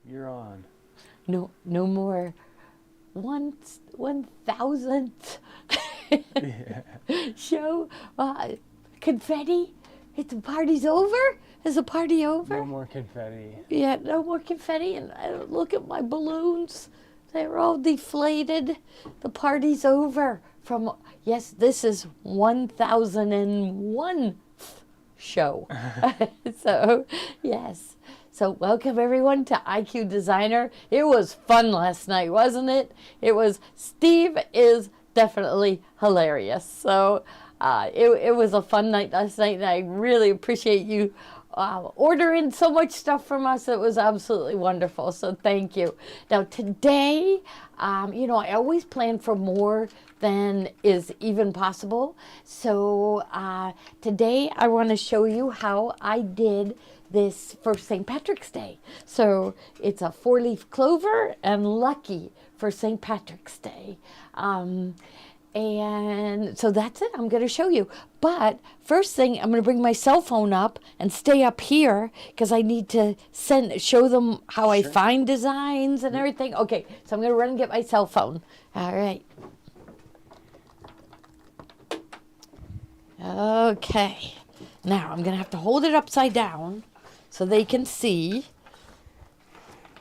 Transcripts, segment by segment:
You're on. No, no more 1,000th Yeah. show. Confetti. The party's over. Is the party over? No more confetti. Yeah, no more confetti. And I look at my balloons. They're all deflated. The party's over. Yes, this is 1,001th show. So, yes. So, welcome everyone to IQ Designer. It was fun last night, wasn't it? Steve is definitely hilarious. So, it was a fun night last night, and I really appreciate you ordering so much stuff from us. It was absolutely wonderful. So thank you. Now today, I always plan for more than is even possible. So today I want to show you how I did this for St. Patrick's Day. So it's a 4-leaf clover and lucky for St. Patrick's Day. And so that's it. I'm going to show you. But first thing, I'm going to bring my cell phone up and stay up here because I need to show them how I find designs and everything. Okay, so I'm going to run and get my cell phone. All right. Okay. Now I'm going to have to hold it upside down so they can see.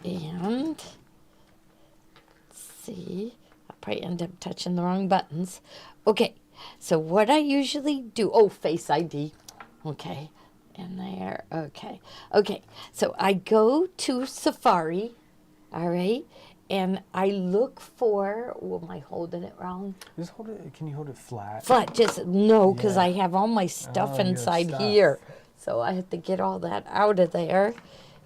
And let's see. Probably end up touching the wrong buttons. Okay, so what I usually do, Face ID. Okay, in there, okay. Okay, so I go to Safari, all right, and I look for, am I holding it wrong? Just hold it, can you hold it flat? Flat, because Yeah. I have all my stuff Oh, you have inside stuff. here. So I have to get all that out of there,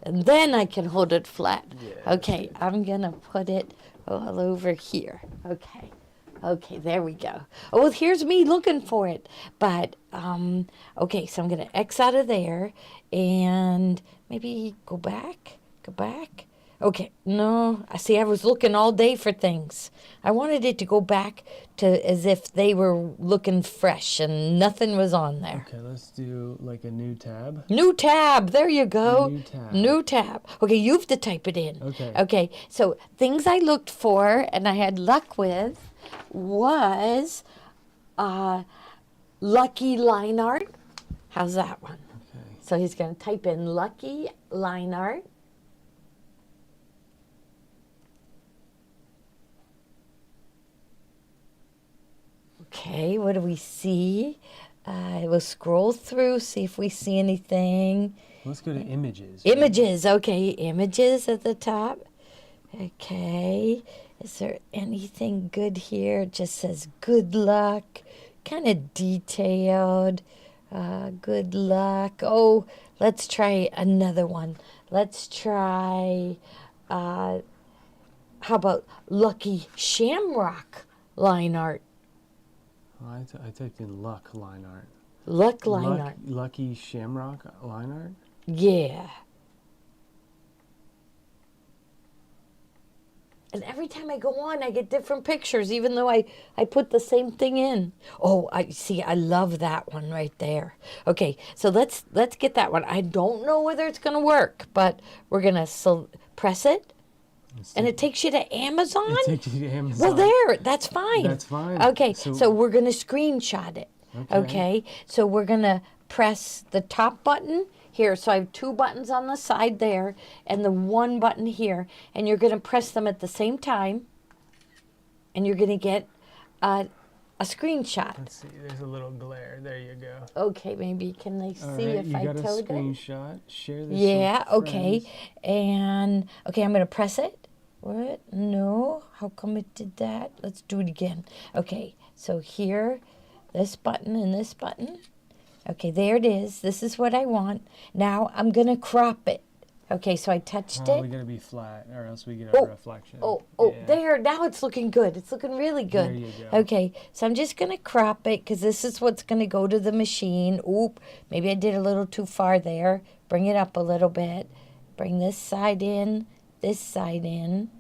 and then I can hold it flat. Yeah, Okay, I'm gonna put it all over here. Okay. Okay, there we go. Oh, well, here's me looking for it. But, okay, so I'm going to X out of there and maybe go back. Okay, no, I see I was looking all day for things. I wanted it to go back to as if they were looking fresh and nothing was on there. Okay, let's do like a new tab. New tab. There you go. New tab. Okay, you have to type it in. Okay. Okay, so things I looked for and I had luck with was Lucky Line Art. How's that one? Okay. So he's going to type in Lucky Line Art. Okay, what do we see? We'll scroll through, see if we see anything. Let's go to images. Images, okay, images at the top. Okay, is there anything good here? It just says good luck, kind of detailed. Good luck. Oh, let's try another one. Let's try, how about Lucky Shamrock Line Art? Oh, I typed in luck line art. Luck line art. Lucky Shamrock line art? Yeah. And every time I go on, I get different pictures, even though I put the same thing in. Oh, I see. I love that one right there. Okay, so let's get that one. I don't know whether it's going to work, but we're going to press it. And it takes you to Amazon? It takes you to Amazon. Well, there. That's fine. That's fine. Okay, so we're going to screenshot it. Okay, so we're going to press the top button here. So I have 2 buttons on the side there and the 1 button here. And you're going to press them at the same time. And you're going to get a screenshot. Let's see. There's a little glare. There you go. Okay, maybe can they see if I got a told it? screenshot. Share this. Yeah, with okay. friends. And, okay, I'm going to press it. What? No. How come it did that? Let's do it again. Okay, so here, this button and this button. Okay, there it is. This is what I want. Now I'm going to crop it. Okay, so I touched it. We got to be flat or else we get a reflection. Oh, Yeah. there. Now it's looking good. It's looking really good. There you go. Okay, so I'm just going to crop it because this is what's going to go to the machine. Oop, maybe I did a little too far there. Bring it up a little bit. Bring this side in, this side in.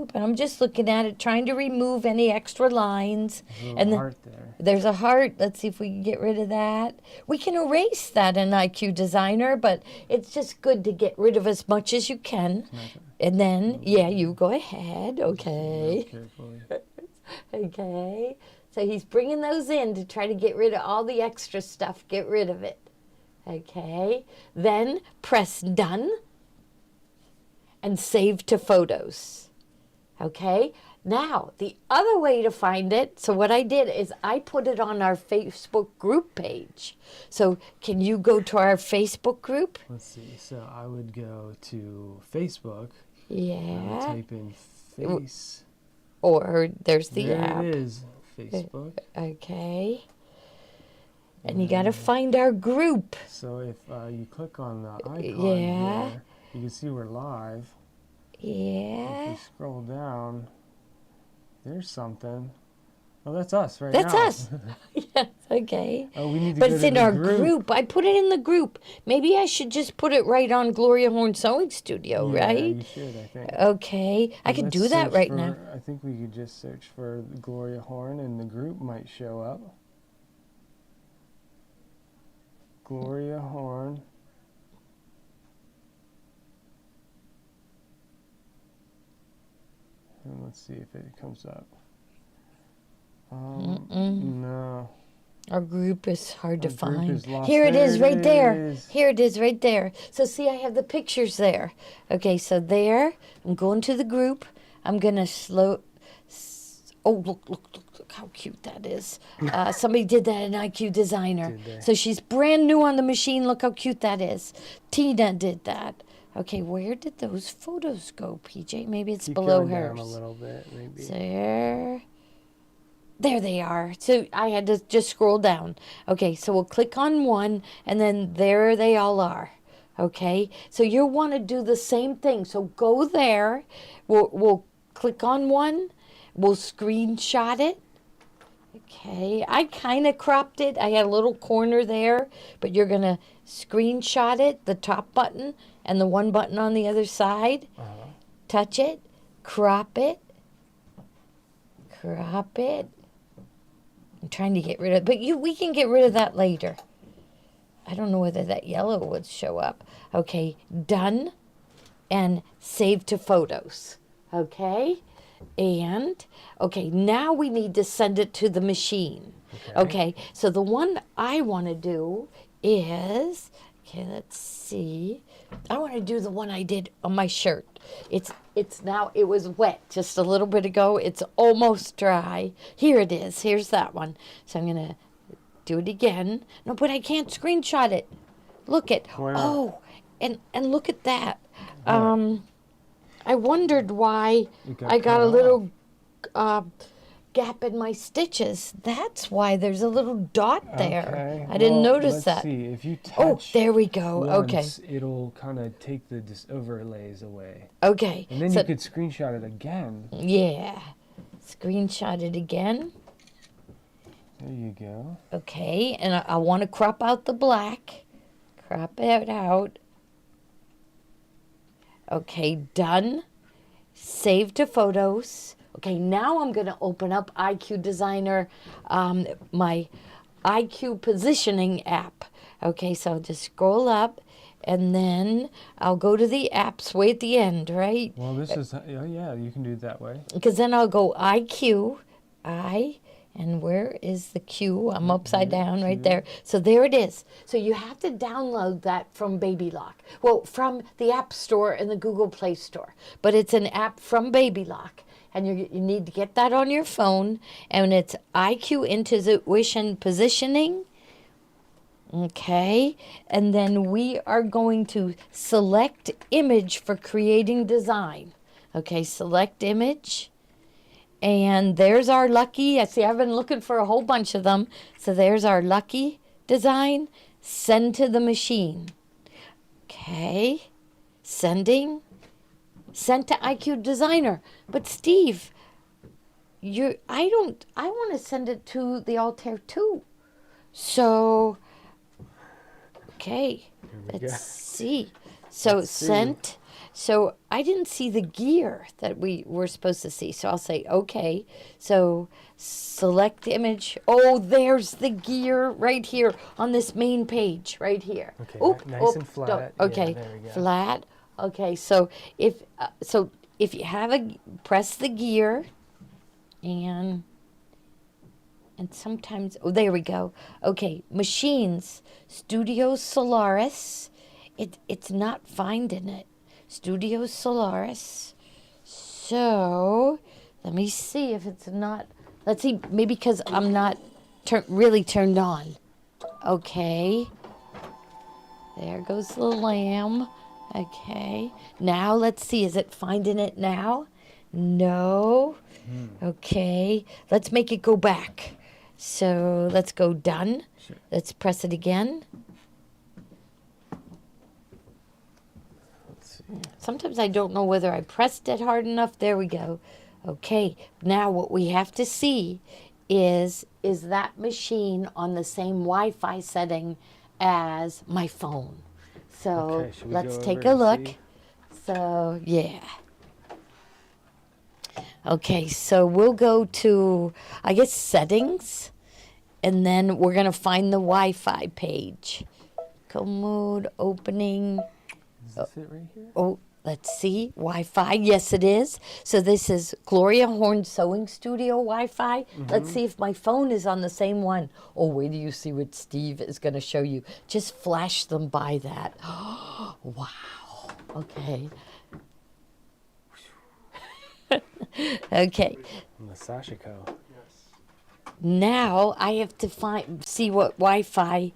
group, and I'm just looking at it, trying to remove any extra lines. There's a little And then heart there. there's a heart. Let's see if we can get rid of that. We can erase that in IQ Designer, but it's just good to get rid of as much as you can. And then, yeah, you go ahead. Okay. Carefully. Okay. So he's bringing those in to try to get rid of all the extra stuff. Get rid of it. Okay. Then press done and save to photos. Okay. Now, the other way to find it, so what I did is I put it on our Facebook group page. So can you go to our Facebook group? Let's see. So I would go to Facebook. I would Yeah. type in face. Or there's the There app. it is. Facebook. Okay. And you got to find our group. So if you click on the icon Yeah. here, you can see we're live. If Yeah. you scroll down, there's something. Oh, that's us right That's now. us. Yes, okay. Oh, we need to But go it's to in the our group. I put it in the group. Maybe I should just put it right on Gloria Horn Sewing Studio, Yeah, right? you should, I think. Okay. I could Let's do that search right for- now. I think we could just search for Gloria Horn and the group might show up. Gloria Horn. And let's see if it comes up. No. Our group is hard to Our group find. is lost. Here it is, There right it there. is. Here it is, right there. So see, I have the pictures there. Okay, so there. I'm going to the group. I'm gonna Oh, look how cute that is. Somebody did that in IQ Designer. Did they? So she's brand new on the machine. Look how cute that is. Tina did that. Okay, where did those photos go, PJ? Maybe it's Keep below going down hers. a little bit, maybe. There they are. So I had to just scroll down. Okay, so we'll click on one, and then there they all are. Okay, so you'll want to do the same thing. So go there. We'll click on one. We'll screenshot it. Okay, I kind of cropped it. I had a little corner there, but you're going to screenshot it, the top button, and the one button on the other side. Touch it, crop it, crop it. I'm trying to get rid of, but we can get rid of that later. I don't know whether that yellow would show up. Okay, done, and save to photos. Okay, and okay, now we need to send it to the machine. Okay, so the one I want to do is, okay, let's see. I want to do the one I did on my shirt. It's now, it was wet just a little bit ago. It's almost dry. Here it is. Here's that one. So I'm going to do it again. No, but I can't screenshot it. Look at, Why not? oh, and look at that. I wondered why It got I got cut a off. little gap in my stitches. That's why there's a little dot there. Okay, I didn't well, notice let's that. See. If you Oh, touch there we go. Okay. once, it'll kind of take the overlays away. Okay. And then so, you could screenshot it again. yeah. Screenshot it again. There you go. Okay. And I want to crop out the black. Crop it out. Okay. Done. Save to photos. Okay. Now I'm going to open up IQ Designer, my IQ positioning app. Okay. So I'll just scroll up. And then I'll go to the apps way at the end, right? Well, this is, yeah, you can do it that way. Because then I'll go IQ, and where is the Q? I'm upside down right there. So there it is. So you have to download that from Baby Lock. Well, from the App Store and the Google Play Store. But it's an app from Baby Lock. And you need to get that on your phone. And it's IQ Intuition Positioning. Okay, and then we are going to select image for creating design. Okay, select image. And there's our lucky. I see I've been looking for a whole bunch of them. So there's our lucky design. Send to the machine. Okay, sending. Sent to IQ Designer. But Steve, I want to send it to the Altara too. So okay, let's see. So see. sent, So I didn't see the gear that we were supposed to see. So I'll say, okay. So select image. Oh, there's the gear right here on this main page right here. Okay, Oop, nice oop, and flat. don't- Yeah, Okay, there we go. flat. Okay, so if you have press the gear, and sometimes, oh, there we go. Okay, machines, Studio Solaris. It's not finding it. Studio Solaris. So let me see if it's not. Let's see, maybe because I'm not really turned on. Okay. There goes the lamb. Okay. Now let's see. Is it finding it now? No. Okay. Let's make it go back. So let's go done. Sure. Let's press it again. Let's see. Sometimes I don't know whether I pressed it hard enough. There we go. Okay. Now what we have to see is that machine on the same Wi-Fi setting as my phone. So Okay, should we let's go take over a and look. see? So yeah. Okay, so we'll go to, I guess, settings, and then we're going to find the Wi-Fi page. Go mode, opening. Is this it right here? Oh, let's see. Wi-Fi. Yes, it is. So this is Gloria Horn Sewing Studio Wi-Fi. Let's see if my phone is on the same one. Oh, wait till you see what Steve is going to show you. Just flash them by that. Wow. Okay. Okay. And the Sashiko. Now I have to see what Wi-Fi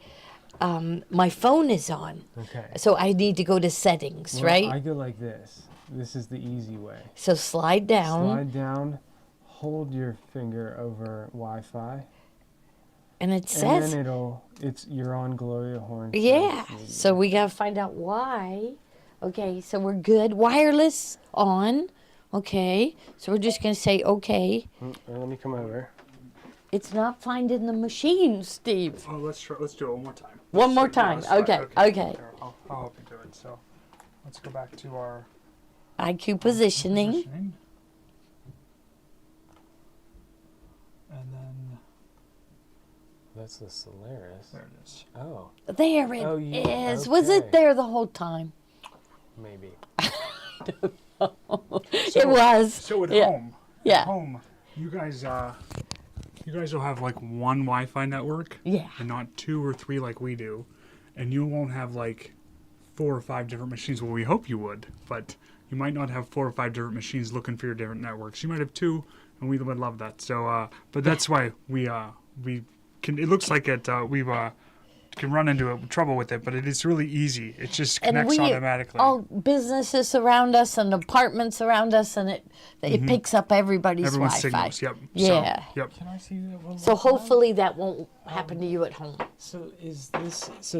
my phone is on. Okay. So I need to go to settings, Well, right? I go like this. This is the easy way. So slide down. Slide down, hold your finger over Wi-Fi, And it says, and then you're on Gloria Horn. yeah. So we got to find out why. Okay, so we're good. Wireless on. Okay, so we're just going to say okay. Let me come over. It's not finding the machine, Steve. Oh, let's try. Let's do it one more time. One more Yeah, time. let's try. Okay, okay. Here, I'll help you do it. So, let's go back to our IQ positioning. And then That's the Solaris. there it is. Oh, There it Oh, is. Was it okay. there the whole time? maybe. It was. So at Yeah. home, Yeah. at home, you guys will have like one Wi-Fi network, Yeah. and not 2 or 3 like we do, and you won't have like 4 or 5 different machines. Well, we hope you would, but you might not have 4 or 5 different machines looking for your different networks. You might have 2, and we would love that. So, but that's why we can. It looks like we can run into trouble with it, but it is really easy. It just connects automatically. all businesses around us and apartments around us, and it picks up everybody's Everyone's Wi-Fi. signals. Yep. Yeah. So, yep. Can I see that one? So hopefully that won't happen to you at home. So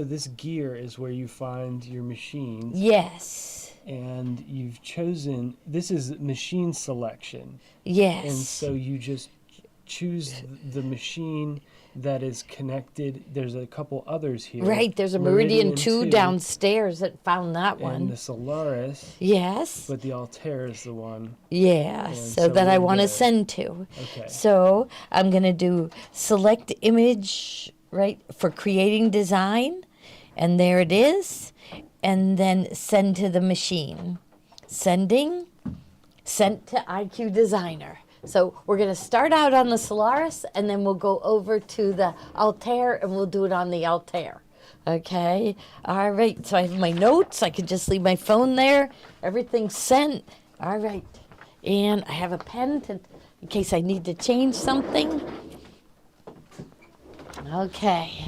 this gear is where you find your machines, Yes. and you've chosen. This is machine selection, Yes. and so you just choose the machine that is connected. There's a couple others here. Right. There's a Meridian 2 downstairs that found that and one. the Solaris, Yes. but the Altara is the one. Yeah. And So so that I we're want to good. send to. Okay. So I'm going to do select image, right, for creating design. And there it is. And then send to the machine. Sending, sent to IQ Designer. So we're going to start out on the Solaris, and then we'll go over to the Altara, and we'll do it on the Altara. Okay. All right. So I have my notes. I can just leave my phone there. Everything's sent. All right. And I have a pen in case I need to change something. Okay.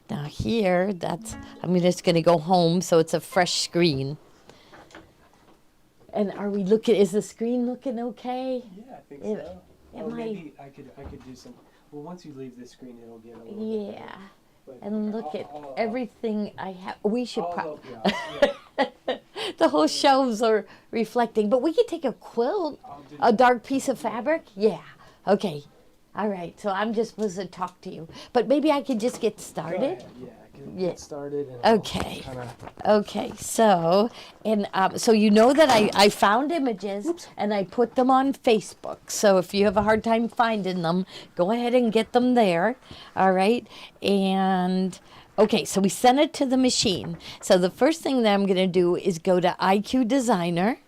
Now here, I'm just going to go home, so it's a fresh screen. And are we looking, is the screen looking okay? Yeah, I think Am- so. am I- maybe I could do some. Well, once you leave the screen, it'll get a little. Yeah. But And look at I'll- everything I have. We should I'll probably, help you out. Yeah. the whole shelves are reflecting, but we could take a quilt, I'll do a dark piece of fabric. Yeah. Okay. All right. So I'm just supposed to talk to you, but maybe I could just get Go started. ahead, yeah, 'cause Yeah. get started. And Okay. Kinda, Okay, so so you know that I found images and I put them on Facebook. So if you have a hard time finding them, go ahead and get them there. All right, and okay, so we sent it to the machine. So the first thing that I'm going to do is go to IQ Designer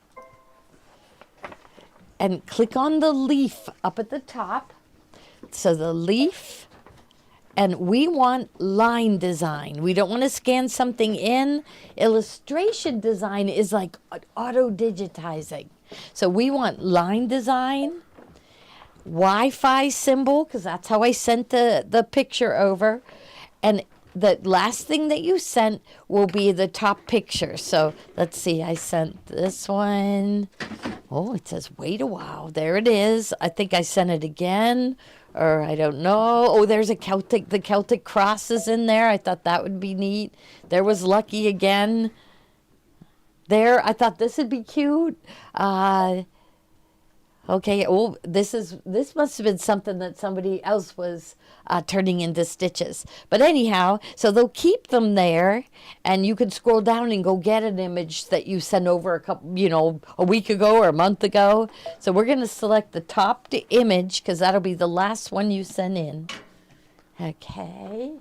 and click on the leaf up at the top. So the leaf. And we want line design. We don't want to scan something in. Illustration design is like auto digitizing. So we want line design, Wi-Fi symbol, because that's how I sent the picture over. And the last thing that you sent will be the top picture. So let's see, I sent this one. Oh, it says wait a while. There it is. I think I sent it again. Or I don't know. Oh, there's the Celtic cross is in there. I thought that would be neat. There was Lucky again. There, I thought this would be cute. Okay, oh, this must have been something that somebody else was turning into stitches. But anyhow, so they'll keep them there, and you can scroll down and go get an image that you sent over a week ago or a month ago. So we're going to select the top image because that'll be the last one you send in. Okay,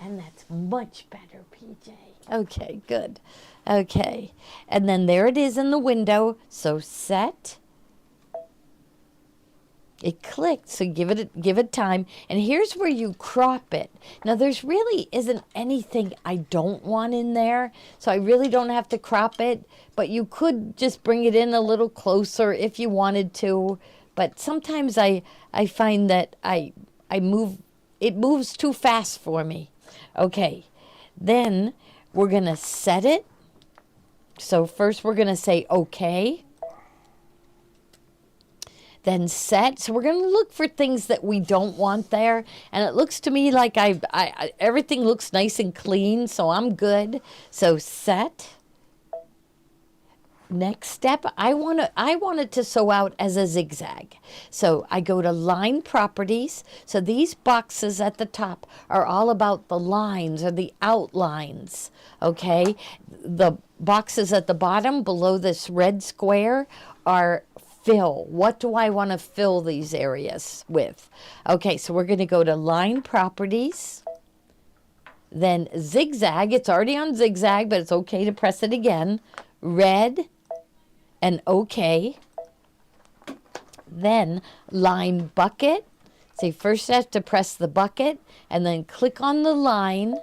and that's much better, PJ. Okay, good. Okay, and then there it is in the window. So set. It clicked, so give it time. And here's where you crop it. Now, there's really isn't anything I don't want in there, so I really don't have to crop it. But you could just bring it in a little closer if you wanted to. But sometimes I find that it moves too fast for me. Okay, then we're going to set it. So first we're going to say okay. Then set. So we're going to look for things that we don't want there. And it looks to me like everything looks nice and clean, so I'm good. So set. Next step, I want it to sew out as a zigzag. So I go to line properties. So these boxes at the top are all about the lines or the outlines. Okay. The boxes at the bottom below this red square are fill. What do I want to fill these areas with? Okay, so we're going to go to line properties, then zigzag. It's already on zigzag, but it's okay to press it again. Red and okay. Then line bucket. So you first have to press the bucket and then click on the line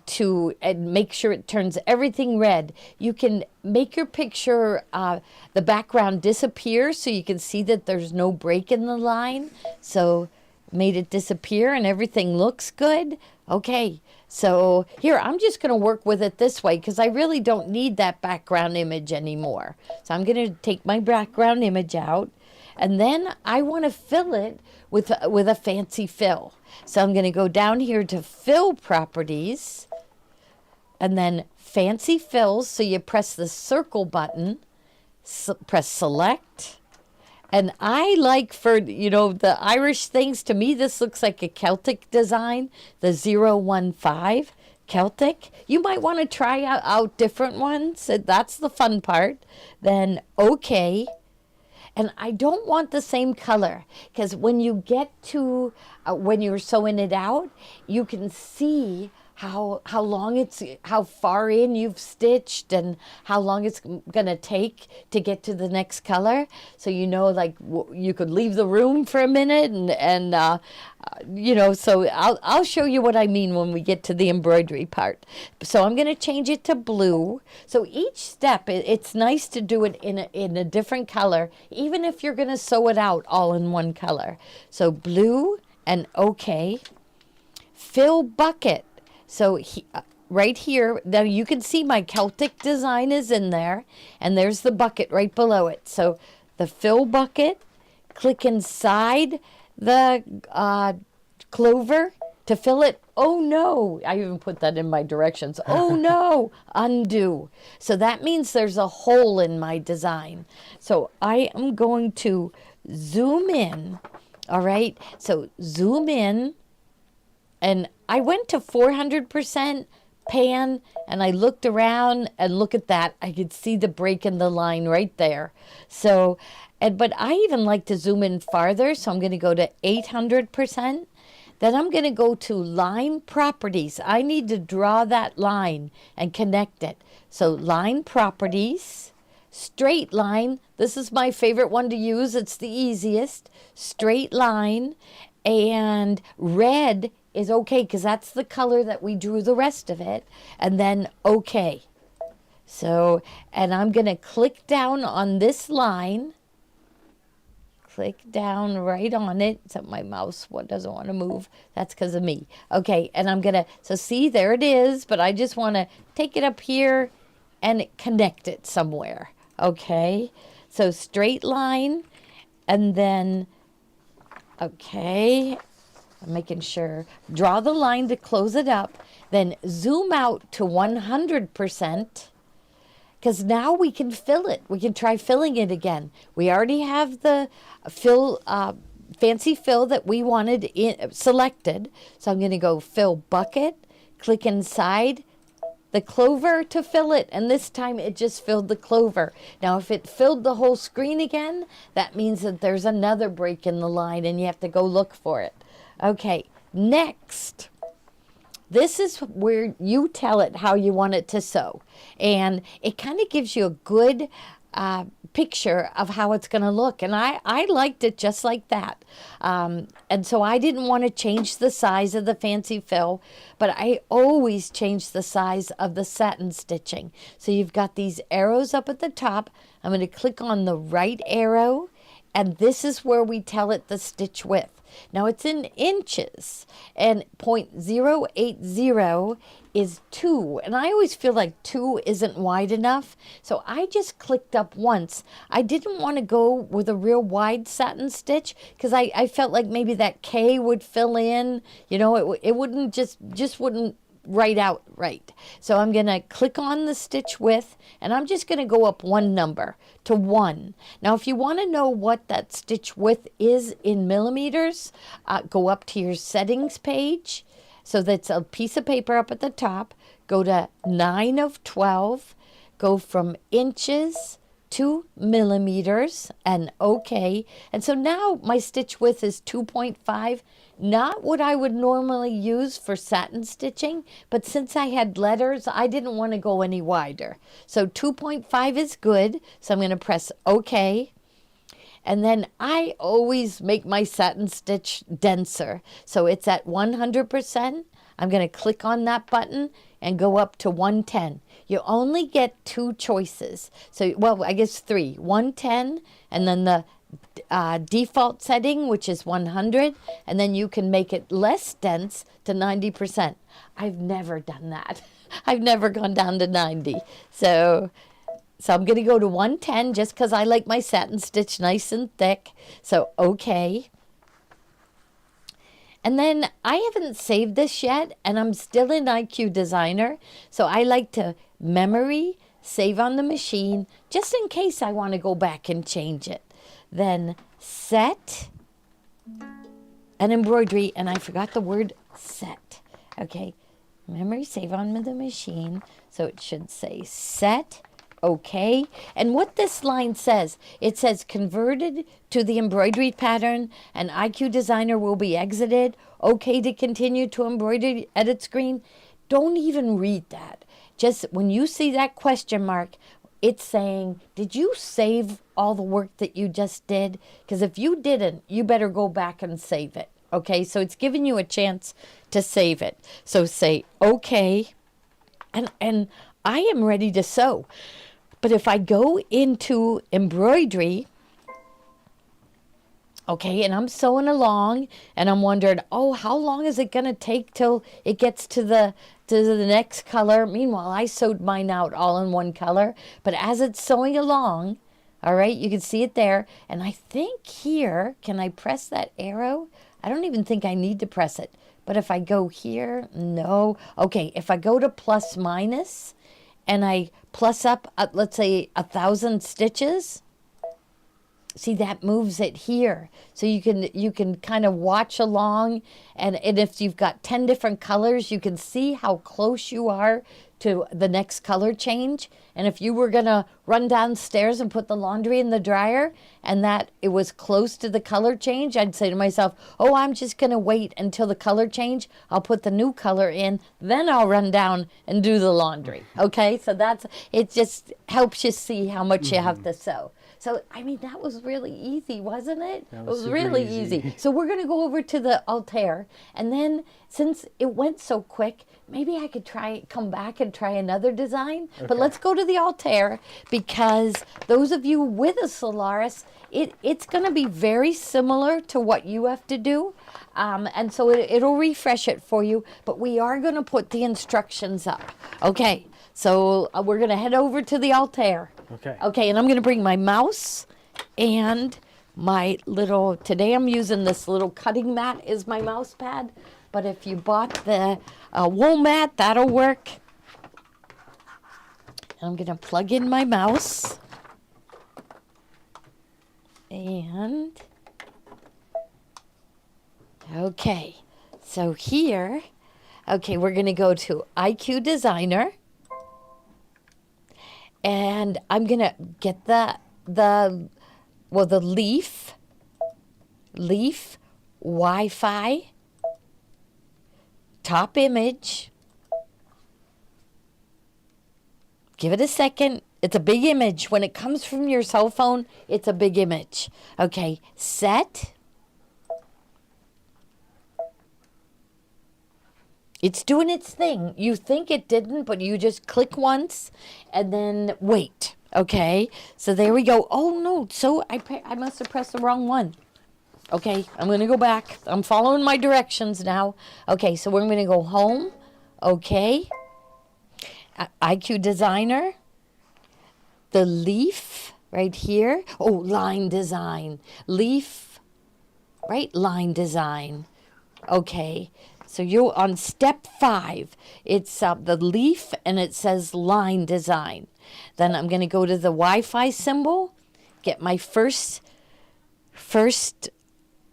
to make sure it turns everything red. You can make your picture, the background disappear so you can see that there's no break in the line. So made it disappear and everything looks good. Okay, so here I'm just going to work with it this way because I really don't need that background image anymore. So I'm going to take my background image out, and then I want to fill it with a fancy fill. So I'm going to go down here to fill properties and then fancy fills. So you press the circle button, press select. And I like for, the Irish things, to me, this looks like a Celtic design, the 015 Celtic. You might want to try out different ones. That's the fun part. Then okay. And I don't want the same color because when you get to, when you're sewing it out, you can see how far in you've stitched and how long it's going to take to get to the next color. So, you could leave the room for a minute and so I'll show you what I mean when we get to the embroidery part. So I'm going to change it to blue. So each step, it's nice to do it in a different color, even if you're going to sew it out all in one color. So blue and okay. Fill bucket. So right here, now you can see my Celtic design is in there, and there's the bucket right below it. So the fill bucket, click inside the clover to fill it. Oh no, I even put that in my directions. Oh no, undo. So that means there's a hole in my design. So I am going to zoom in. All right, so zoom in. And I went to 400% pan, and I looked around, and look at that. I could see the break in the line right there. So, but I even like to zoom in farther, so I'm going to go to 800%. Then I'm going to go to line properties. I need to draw that line and connect it. So line properties, straight line. This is my favorite one to use. It's the easiest. Straight line. And red is okay because that's the color that we drew the rest of it. And then okay. So, and I'm going to click down on this line. Click down right on it. So my mouse doesn't want to move. That's because of me. Okay, and I'm going to, so see, there it is, but I just want to take it up here and connect it somewhere. Okay, so straight line, and then, okay, I'm making sure, draw the line to close it up, then zoom out to 100%. Because now we can fill it. We can try filling it again. We already have the fancy fill that we wanted selected. So I'm going to go fill bucket, click inside the clover to fill it. And this time it just filled the clover. Now if it filled the whole screen again, that means that there's another break in the line and you have to go look for it. Okay, next. This is where you tell it how you want it to sew. And it kind of gives you a good picture of how it's going to look. And I liked it just like that. And so I didn't want to change the size of the fancy fill, but I always change the size of the satin stitching. So you've got these arrows up at the top. I'm going to click on the right arrow, and this is where we tell it the stitch width. Now it's in inches, and 0.080 is 2, and I always feel like 2 isn't wide enough, so I just clicked up once. I didn't want to go with a real wide satin stitch because I felt like maybe that K would fill in, you know, it wouldn't just wouldn't right out right. So I'm going to click on the stitch width, and I'm just going to go up one number to 1. Now if you want to know what that stitch width is in millimeters, go up to your settings page. So that's a piece of paper up at the top. Go to 9 of 12. Go from inches to millimeters, and okay. And so now my stitch width is 2.5. Not what I would normally use for satin stitching, but since I had letters, I didn't want to go any wider. So 2.5 is good. So I'm going to press OK. And then I always make my satin stitch denser. So it's at 100%. I'm going to click on that button and go up to 110. You only get 2 choices. So, well, I guess 3. 110, and then the default setting, which is 100, and then you can make it less dense to 90%. I've never done that. I've never gone down to 90. So I'm going to go to 110 just because I like my satin stitch nice and thick. So, okay. And then I haven't saved this yet, and I'm still in IQ Designer. So I like to memory, save on the machine, just in case I want to go back and change it. Then set an embroidery, and I forgot the word set. Okay, memory, save on the machine. So it should say set. Okay, and what this line says, it says converted to the embroidery pattern and IQ Designer will be exited. Okay to continue to embroider edit screen. Don't even read that. Just when you see that question mark, it's saying, did you save all the work that you just did? Because if you didn't, you better go back and save it. Okay, so it's giving you a chance to save it. So say okay, and I am ready to sew. But if I go into embroidery, okay, and I'm sewing along, and I'm wondering, oh, how long is it going to take till it gets to the next color? Meanwhile, I sewed mine out all in one color. But as it's sewing along, all right, you can see it there. And I think here, can I press that arrow? I don't even think I need to press it. But if I go here, no. Okay, if I go to plus minus, and I plus up, let's say 1,000 stitches, See, that moves it here. So you can kind of watch along, and if you've got 10 different colors, you can see how close you are to the next color change. And if you were going to run downstairs and put the laundry in the dryer and that it was close to the color change, I'd say to myself, oh, I'm just going to wait until the color change. I'll put the new color in, then I'll run down and do the laundry. Okay, so it just helps you see how much you have to sew. So, I mean, that was really easy, wasn't it? That It was was super really easy. easy. So we're going to go over to the Altara. And then, since it went so quick, maybe I could come back and try another design. But let's go to the Altara, because those of you with a Solaris, it's going to be very similar to what you have to do. And so it'll refresh it for you. But we are going to put the instructions up. Okay, so we're going to head over to the Altara. Okay. Okay, and I'm going to bring my mouse and my little, today I'm using this little cutting mat as my mouse pad, but if you bought the wool mat, that'll work. And I'm going to plug in my mouse. And, okay, so here, okay, we're going to go to IQ Designer. And I'm going to get the leaf Wi-Fi, top image. Give it a second. It's a big image. When it comes from your cell phone, it's a big image. Okay, set. It's doing its thing. You think it didn't, but you just click once and then wait. Okay, so there we go. Oh, no, so I must have pressed the wrong one. Okay, I'm going to go back. I'm following my directions now. Okay, so we're going to go home. Okay. IQ Designer. The leaf right here. Oh, line design. Leaf, right? Line design. Okay. So you're on step 5. It's the leaf, and it says line design. Then I'm going to go to the Wi-Fi symbol, get my first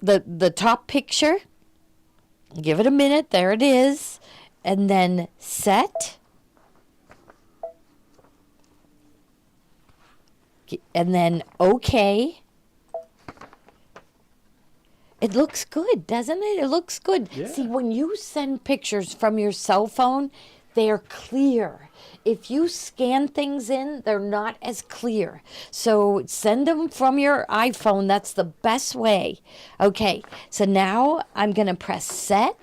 the top picture. Give it a minute. There it is. And then set. And then okay. It looks good, doesn't it? It looks good. Yeah. See, when you send pictures from your cell phone, they're clear. If you scan things in, they're not as clear. So send them from your iPhone. That's the best way. Okay, so now I'm going to press set.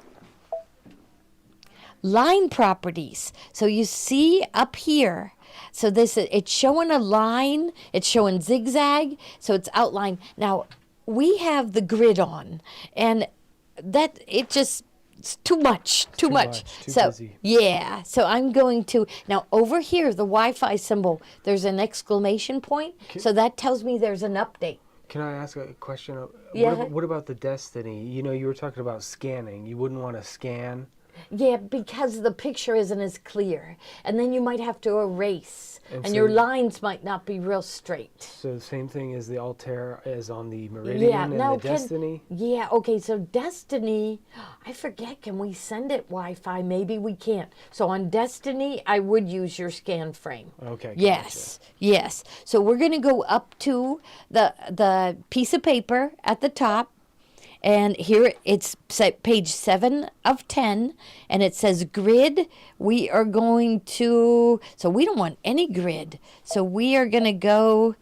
Line properties. So you see up here. So it's showing a line. It's showing zigzag. So it's outlined. Now, we have the grid on, and that it's too much. Too So busy. yeah, so I'm going to now over here the Wi-Fi symbol. There's an exclamation point, so that tells me there's an update. Can I ask a question? Yeah. What about the Destiny? You know, you were talking about scanning. You wouldn't want to scan. Yeah, because the picture isn't as clear, and then you might have to erase, and so- your lines might not be real straight. So the same thing as the Altair is on the Meridian and the Destiny? Yeah, okay, so Destiny, I forget, can we send it Wi-Fi? Maybe we can't. So on Destiny, I would use your scan frame. Okay. Gotcha. Yes. So we're going to go up to the piece of paper at the top. And here it's page 7 of 10, and it says grid. We are going to, so we don't want any grid. So we are going to go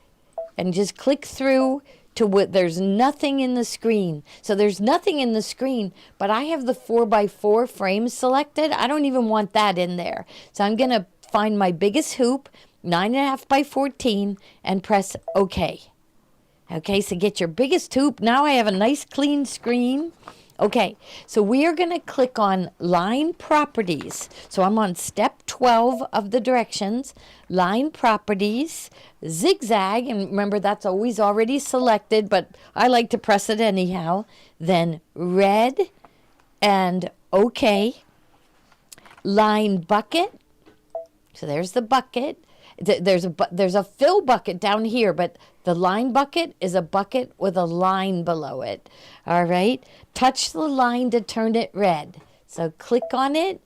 and just click through to what, there's nothing in the screen. So there's nothing in the screen, but I have the 4x4 frame selected. I don't even want that in there. So I'm going to find my biggest hoop, 9.5 by 14, and press OK. Okay, so get your biggest hoop. Now I have a nice clean screen. Okay, so we are going to click on line properties. So I'm on step 12 of the directions. Line properties, zigzag, and remember that's always already selected, but I like to press it anyhow. Then red and okay. Line bucket. So there's the bucket. there's a fill bucket down here, but the line bucket is a bucket with a line below it. All right. Touch the line to turn it red. So click on it,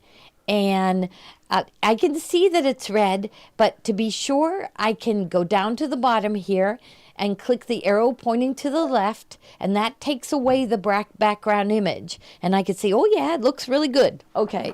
and I can see that it's red, but to be sure, I can go down to the bottom here and click the arrow pointing to the left, and that takes away the background image. And I can see, oh yeah, it looks really good. Okay.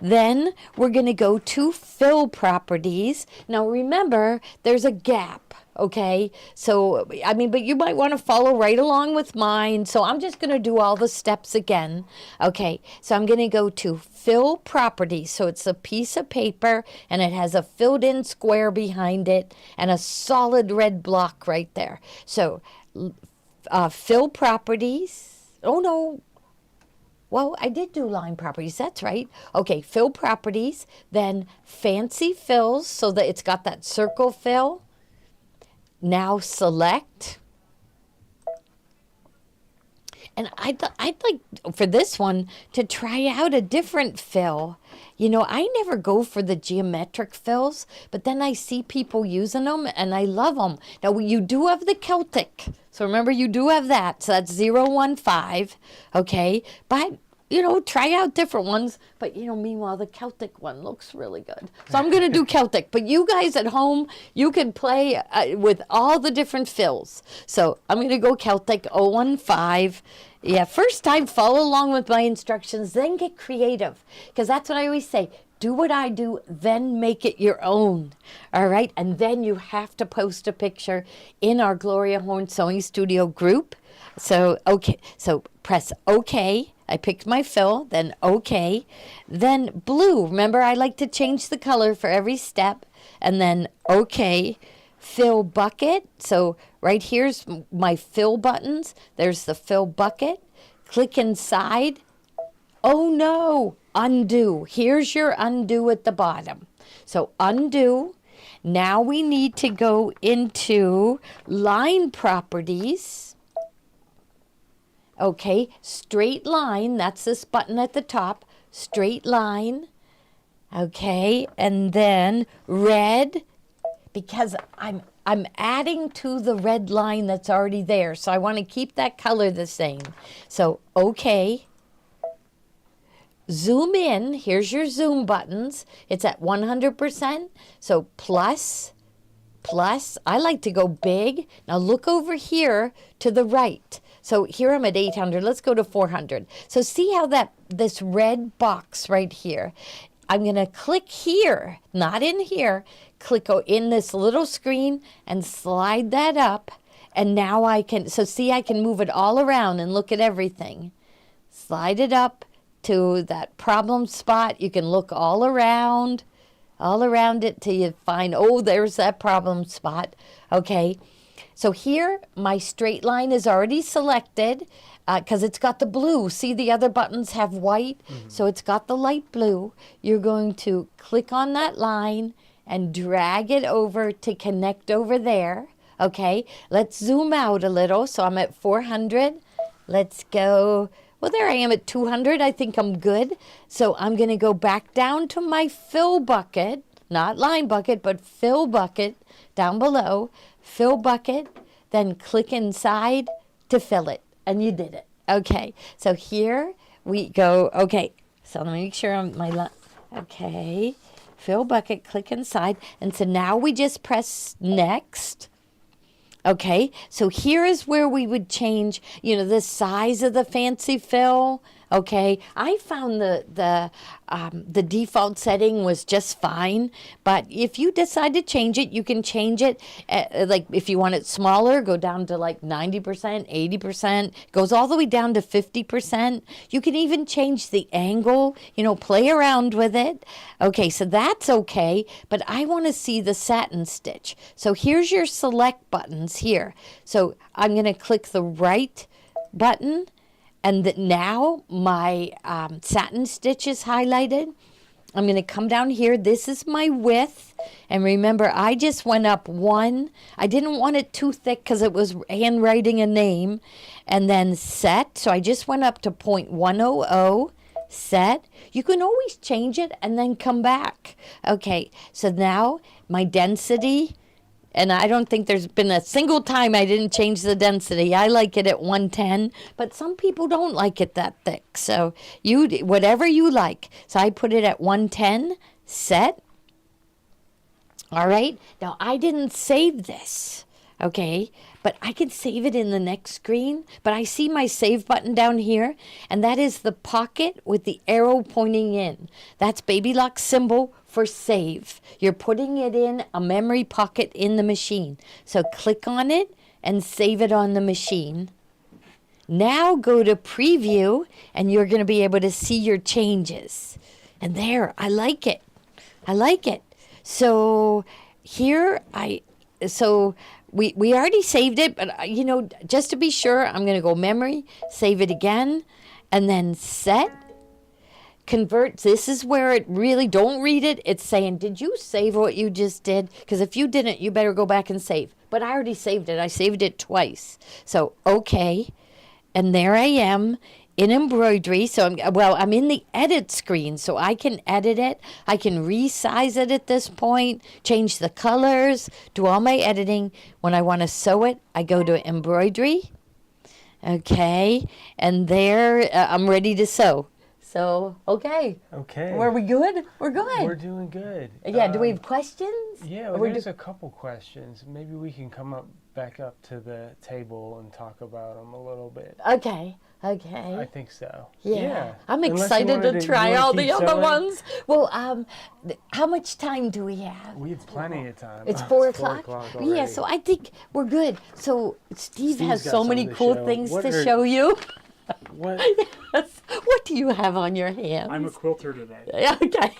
Then we're going to go to fill properties. Now remember, there's a gap. Okay, so but you might want to follow right along with mine. So I'm just going to do all the steps again. Okay, so I'm going to go to fill properties. So it's a piece of paper and it has a filled in square behind it and a solid red block right there. So fill properties. Oh no. Well, I did do line properties. That's right. Okay, fill properties, then fancy fills so that it's got that circle fill. Now select, and I'd like for this one to try out a different fill. I never go for the geometric fills, but then I see people using them and I love them. Now you do have the Celtic, so remember you do have that. So that's 015, okay? But try out different ones. But, meanwhile, the Celtic one looks really good. So I'm going to do Celtic. But you guys at home, you can play with all the different fills. So I'm going to go Celtic 015. Yeah, first time, follow along with my instructions, then get creative. Because that's what I always say. Do what I do, then make it your own. All right? And then you have to post a picture in our Gloria Horn Sewing Studio group. So, okay. So press OK. I picked my fill, then OK. Then blue. Remember, I like to change the color for every step. And then OK. Fill bucket. So right here's my fill buttons. There's the fill bucket. Click inside. Oh no, undo. Here's your undo at the bottom. So undo. Now we need to go into line properties. Okay, straight line, that's this button at the top, straight line. Okay, and then red, because I'm adding to the red line that's already there, so I want to keep that color the same. So, okay. Zoom in, here's your zoom buttons. It's at 100%, so plus, I like to go big. Now look over here to the right. So here I'm at 800. Let's go to 400. So see how this red box right here. I'm going to click here, not in here. Click in this little screen and slide that up. And now I can move it all around and look at everything. Slide it up to that problem spot. You can look all around it till you find, oh, there's that problem spot. Okay. So here, my straight line is already selected because it's got the blue. See, the other buttons have white, so it's got the light blue. You're going to click on that line and drag it over to connect over there. Okay, let's zoom out a little. So I'm at 400. Let's go. Well, there I am at 200. I think I'm good. So I'm going to go back down to my fill bucket, not line bucket, but fill bucket down below. Fill bucket, then click inside to fill it. And you did it. Okay, so here we go. Okay, so let me make sure okay, fill bucket, click inside. And so now we just press next. Okay, so here is where we would change, the size of the fancy fill. Okay, I found the default setting was just fine, but if you decide to change it, you can change it. Like if you want it smaller, go down to like 90%, 80%, goes all the way down to 50%. You can even change the angle, play around with it. Okay, so that's okay, but I want to see the satin stitch. So here's your select buttons here. So I'm going to click the right button. And now my satin stitch is highlighted. I'm going to come down here. This is my width. And remember, I just went up 1. I didn't want it too thick because it was handwriting a name. And then set. So I just went up to 0.100. set. You can always change it and then come back. Okay, so now my density, and I don't think there's been a single time I didn't change the density. I like it at 110, but some people don't like it that thick. So whatever you like. So I put it at 110, set. All right, now I didn't save this, okay, but I can save it in the next screen. But I see my save button down here, and that is the pocket with the arrow pointing in. That's Baby Lock's symbol for save. You're putting it in a memory pocket in the machine. So click on it and save it on the machine. Now go to preview, and you're going to be able to see your changes. And there, I like it. I like it. So here we already saved it, but just to be sure, I'm going to go memory, save it again, and then set, convert. This is where it really, don't read it. It's saying, did you save what you just did? Because if you didn't, you better go back and save. But I already saved it. I saved it twice. So, okay. And there I am in embroidery. So I'm in the edit screen, so I can edit it. I can resize it at this point, change the colors, do all my editing. When I want to sew it, I go to embroidery. Okay, and there I'm ready to sew. So, okay. Okay. Were we good? We're good. We're doing good. Yeah, do we have questions? Yeah, there's a couple questions. Maybe we can come back up to the table and talk about them a little bit. Okay. I think so. Yeah. I'm Unless you excited wanted to try you wanna all the keep other sewing? ones. Well, how much time do we have? We have plenty of time. It's 4 It's 4 o'clock? already. Yeah, so I think we're good. So Steve has Steve's got so many something to cool show. things What to are- show you. What? Yes. What do you have on your hands? I'm a quilter today. Okay.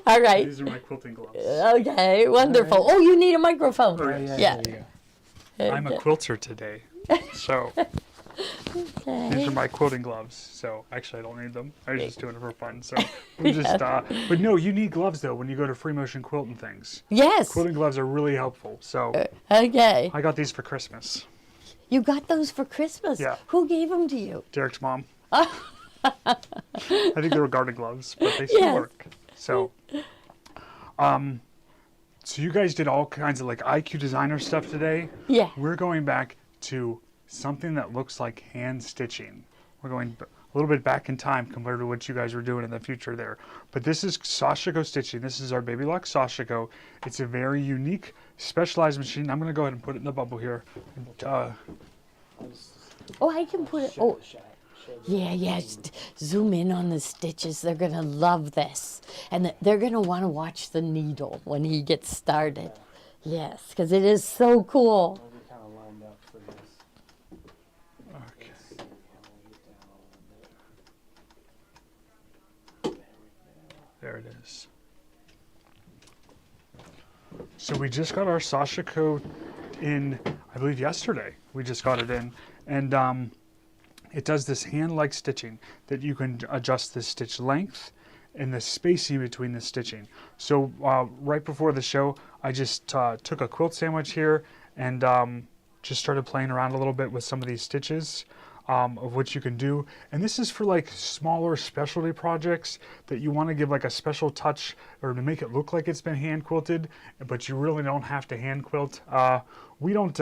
All right. These are my quilting gloves. Okay, wonderful. Oh, you need a microphone. Oh, Yeah. There you go. I'm a quilter today. So these are my quilting gloves. So actually I don't need them. I was just doing it for fun. So we just but no, you need gloves though when you go to free motion quilt and things. Yes. Quilting gloves are really helpful. So Okay. I got these for Christmas. You got those for Christmas? Yeah. Who gave them to you? Derek's mom. I think they were garden gloves, but they still Yes. work. So so you guys did all kinds of like IQ designer stuff today. Yeah. We're going back to something that looks like hand stitching. We're going a little bit back in time compared to what you guys were doing in the future there. But this is Sashiko stitching. This is our Baby Lock Sashiko. It's a very unique, specialized machine. I'm going to go ahead and put it in the bubble here. Oh, I can put it. Oh, yeah. Just zoom in on the stitches. They're going to love this. And they're going to want to watch the needle when he gets started. Yes, because it is so cool. We kind of lined up for this. Okay. There it is. So we just got our Sashiko in, I believe yesterday. We just got it in. And it does this hand-like stitching that you can adjust the stitch length and the spacing between the stitching. So right before the show, I just took a quilt sandwich here and just started playing around a little bit with some of these stitches of what you can do. And this is for like smaller specialty projects that you want to give like a special touch or to make it look like it's been hand quilted, but you really don't have to hand quilt. We don't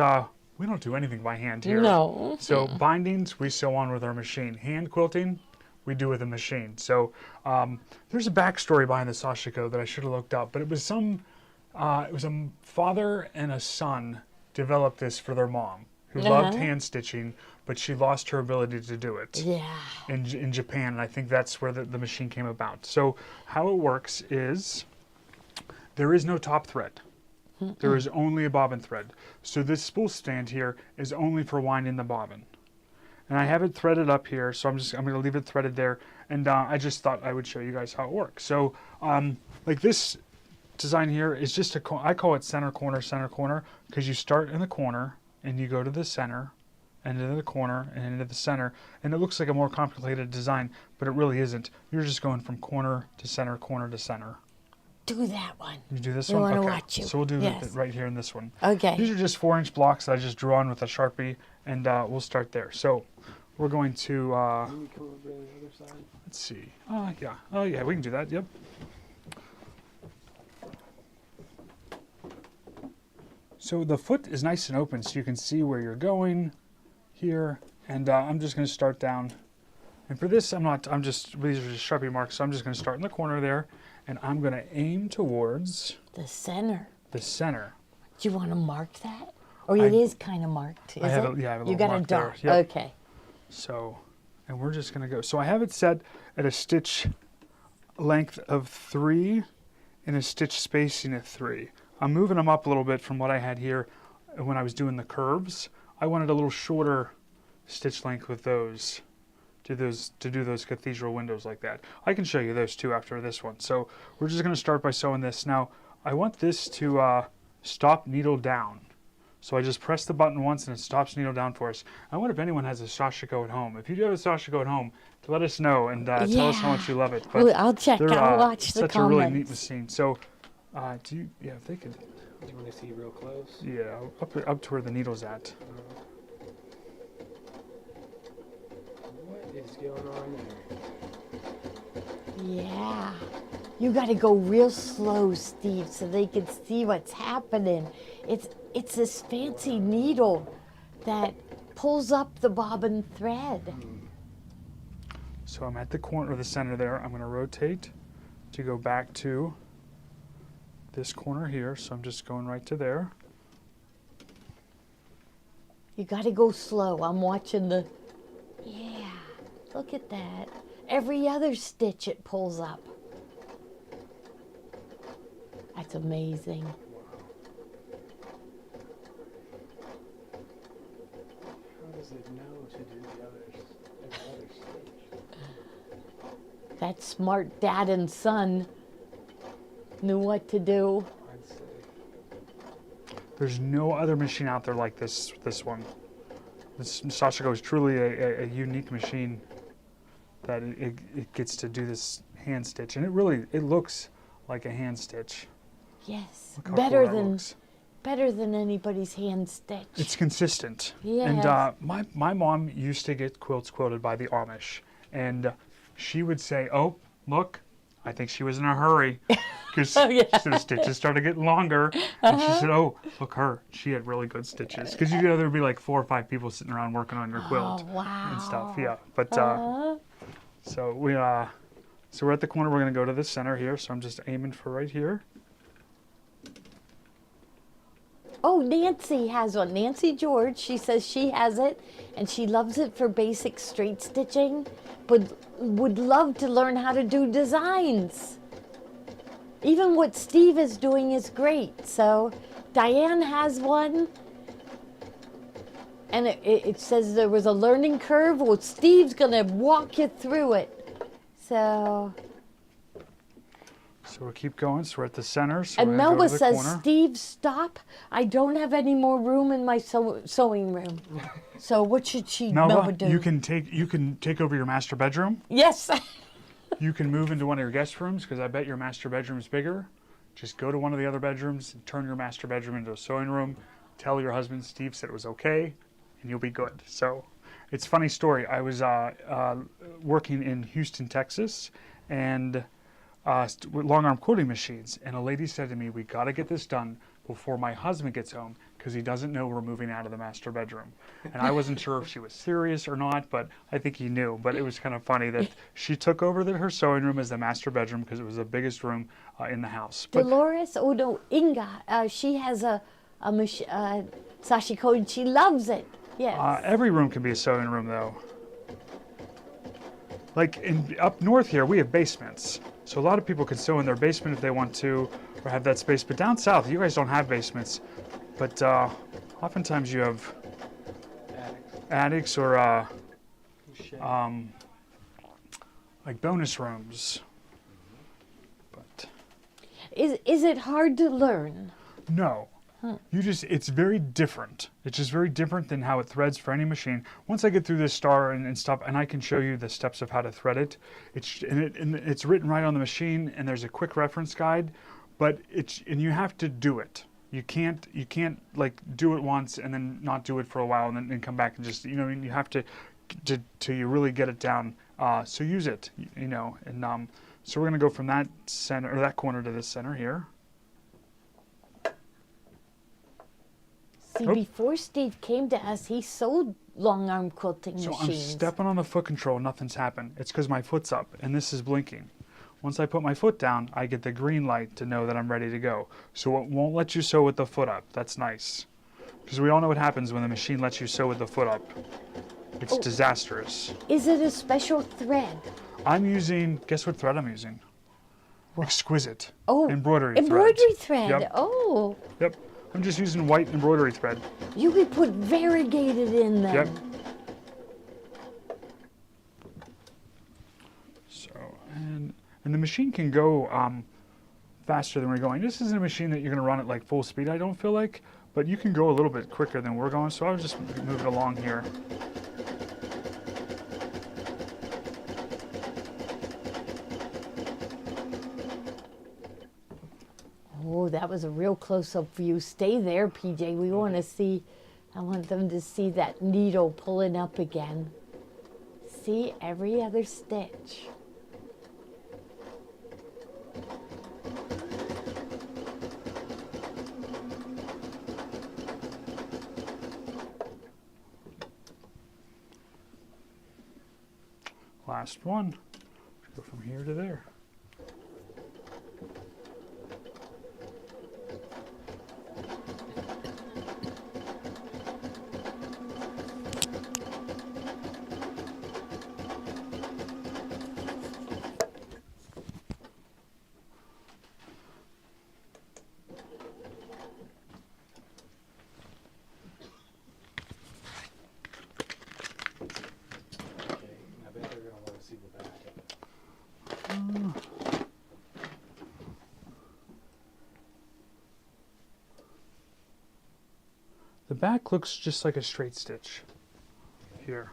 do anything by hand here. No. So bindings we sew on with our machine. Hand quilting we do with a machine. So there's a backstory behind the Sashiko that I should have looked up, but it was it was a father and a son developed this for their mom who loved hand stitching, but she lost her ability to do it. Yeah. In Japan, and I think that's where the machine came about. So how it works is there is no top thread. There is only a bobbin thread. So this spool stand here is only for winding the bobbin. And I have it threaded up here, so I'm going to leave it threaded there. And I just thought I would show you guys how it works. So like this design here is just I call it center corner, because you start in the corner and you go to the center and into the corner and into the center. And it looks like a more complicated design, but it really isn't. You're just going from corner to center, corner to center. Do that one. You do this We one? wanna Okay. watch you. So we'll do Yes. it right here in this one. Okay. These are just 4-inch blocks that I just drew on with a Sharpie, and we'll start there. So we're going to, Can you come over to the other side? let's see. Yeah. Oh, yeah, we can do that. Yep. So the foot is nice and open, so you can see where you're going here. And I'm just going to start down. And for this, these are just Sharpie marks, so I'm just going to start in the corner there. And I'm going to aim towards The center. the center. Do you want to mark that? Or it is kind of marked, is I have it? I have a You little got a mark there. dot. Yep. Okay. So, and we're just going to go. So I have it set at a stitch length of 3 and a stitch spacing of 3. I'm moving them up a little bit from what I had here when I was doing the curves. I wanted a little shorter stitch length with those to do those cathedral windows like that. I can show you those too after this one. So we're just going to start by sewing this. Now I want this to stop needle down. So I just press the button once and it stops needle down for us. I wonder if anyone has a Sashiko at home. If you do have a Sashiko at home, let us know and tell us how much you love it. But Well, I'll check. I'll watch the such comments. a really neat machine. So if they could, Do you want to see real close? yeah, up to where the needle's at. What is going on there? Yeah. You got to go real slow, Steve, so they can see what's happening. It's this fancy needle that pulls up the bobbin thread. So I'm at the corner of the center there. I'm going to rotate to go back to this corner here. So I'm just going right to there. You got to go slow. I'm watching the... Yeah, look at that. Every other stitch it pulls up. That's amazing. How does it know to do the others? Every other stage? That smart dad and son knew what to do. I'd say. There's no other machine out there like this one. This Sashiko is truly a unique machine that it gets to do this hand stitch. And it looks like a hand stitch. Yes, Look how better cool that than looks. better than anybody's hand stitch. It's consistent. Yes. And my mom used to get quilts quilted by the Amish. And she would say, oh, look, I think she was in a hurry. Because the stitches started getting longer. And she said, oh, look her. She had really good stitches. Because you know there'd be like 4 or 5 people sitting around working on your quilt and stuff. Yeah. But so we're at the corner. We're going to go to the center here. So I'm just aiming for right here. Oh, Nancy has one. Nancy George, she says she has it and she loves it for basic straight stitching, but would love to learn how to do designs. Even what Steve is doing is great. So Diane has one and it says there was a learning curve. Well, Steve's gonna walk you through it. So we'll keep going. So we're at the center. So and we're gonna go Melba to the says, corner. Steve, stop. I don't have any more room in my sewing room. So what should Melba do? you can take over your master bedroom. Yes. You can move into one of your guest rooms because I bet your master bedroom is bigger. Just go to one of the other bedrooms and turn your master bedroom into a sewing room. Tell your husband Steve said it was okay, and you'll be good. So it's a funny story. I was working in Houston, Texas, and with long arm quilting machines, and a lady said to me, we got to get this done before my husband gets home because he doesn't know we're moving out of the master bedroom. And I wasn't sure if she was serious or not, but I think he knew. But it was kind of funny that she took over her sewing room as the master bedroom because it was the biggest room in the house. But Dolores, oh no, Inga, she has a Sashiko and she loves it. Yes. every room can be a sewing room though. Like up north here, we have basements. So a lot of people can sew in their basement if they want to, or have that space. But down south, you guys don't have basements. But oftentimes you have attics or like bonus rooms. But Is it hard to learn? no. It's very different. It's just very different than how it threads for any machine. Once I get through this star and stuff, and I can show you the steps of how to thread it, it's written right on the machine, and there's a quick reference guide, but and you have to do it. You can't like do it once and then not do it for a while and then come back and just, you have to till you really get it down. So use it, you know. And so we're gonna go from that center or that corner to this center here. See, Oh. before Steve came to us, he sold long arm quilting So machines. I'm stepping on the foot control, nothing's happened. It's because my foot's up and this is blinking. Once I put my foot down, I get the green light to know that I'm ready to go. So it won't let you sew with the foot up. That's nice. Because we all know what happens when the machine lets you sew with the foot up. It's disastrous. Is it a special thread? I'm using, guess what thread I'm using? What? Exquisite. Oh, Embroidery thread. Yep. Oh, Yep. I'm just using white embroidery thread. you could put variegated in them. Yep. So, and the machine can go faster than we're going. This isn't a machine that you're going to run at like full speed, I don't feel like, but you can go a little bit quicker than we're going, so I'll just move it along here. Oh, that was a real close-up view. Stay there, PJ. We want to see, I want them to see that needle pulling up again. See every other stitch. Last one. Go from here to there. I bet they're gonna want to see the back of it. The back looks just like a straight stitch here.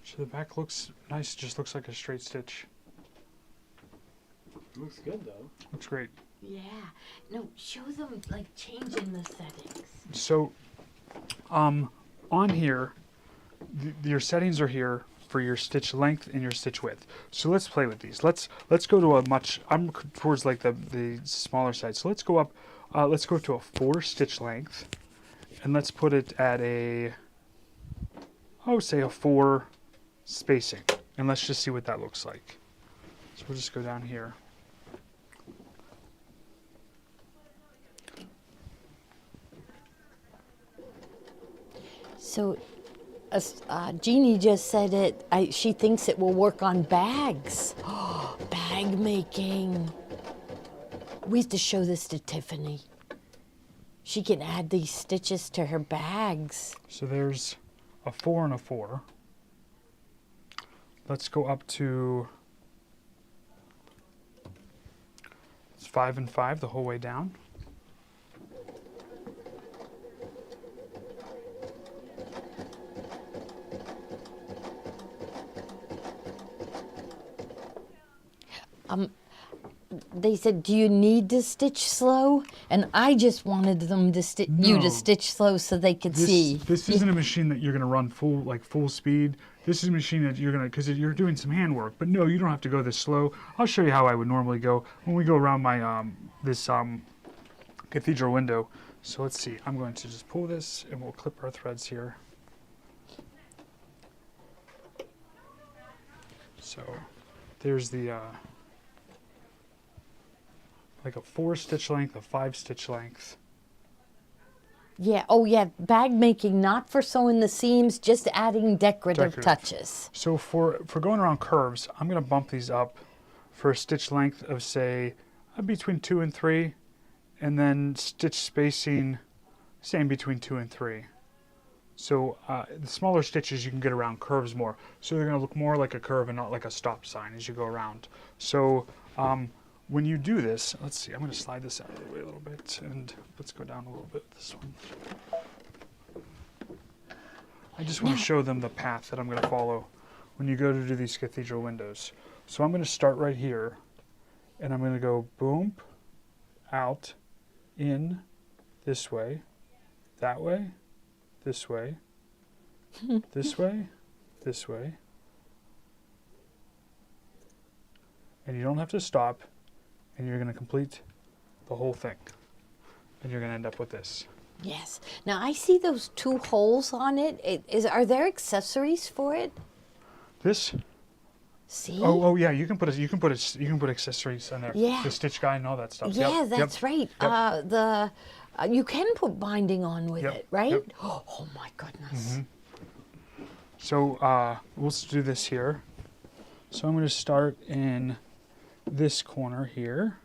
So the back looks nice, just looks like a straight stitch. Looks good though. Looks great. Yeah. No, show them like changing the settings. So on here, your settings are here for your stitch length and your stitch width. So let's play with these. Let's go to a much, I'm towards like the smaller side. So let's go up, let's go to a 4 stitch length, and let's put it at a, oh, say a 4 spacing, and let's just see what that looks like. So we'll just go down here. So, Jeannie just said it. She thinks it will work on bags. Bag making. We have to show this to Tiffany. She can add these stitches to her bags. So there's a 4 and a 4. Let's go up to, it's 5 and 5 the whole way down. They said, "Do you need to stitch slow?" And I just wanted them to you No. to stitch slow so they could see. This isn't a machine that you're going to run full speed. This is a machine that you're going to, because you're doing some handwork. But no, you don't have to go this slow. I'll show you how I would normally go when we go around my this cathedral window. So let's see. I'm going to just pull this and we'll clip our threads here. So there's the like a 4 stitch length, a 5 stitch length. Yeah. Oh, yeah. Bag making, not for sewing the seams, just adding decorative touches. So for going around curves, I'm going to bump these up for a stitch length of, say, between 2 and 3, and then stitch spacing, same between 2 and 3. So the smaller stitches you can get around curves more. So they're going to look more like a curve and not like a stop sign as you go around. So when you do this, let's see, I'm going to slide this out of the way a little bit, and let's go down a little bit with this one. I just want to show them the path that I'm going to follow when you go to do these cathedral windows. So I'm going to start right here, and I'm going to go boom, out, in, this way, that way, this way, this way, and you don't have to stop, and you're going to complete the whole thing, and you're going to end up with this. Yes. Now I see those 2 holes on it. Are there accessories for it? This. See? Oh yeah, you can put accessories on there. Yeah. The stitch guide and all that stuff. Yeah, Yep, that's yep, right. yep. You can put binding on with Yep, it, right? yep. Oh my goodness. So we'll do this here. So I'm going to start in this corner here.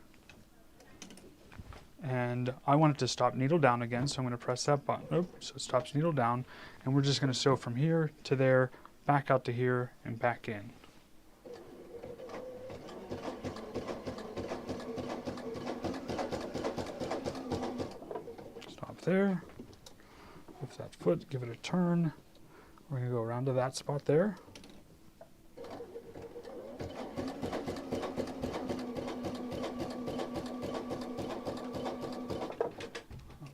And I want it to stop needle down again, so I'm going to press that button. Oh, so it stops needle down. And we're just going to sew from here to there, back out to here, and back in. Stop there. Lift that foot, give it a turn. We're going to go around to that spot there.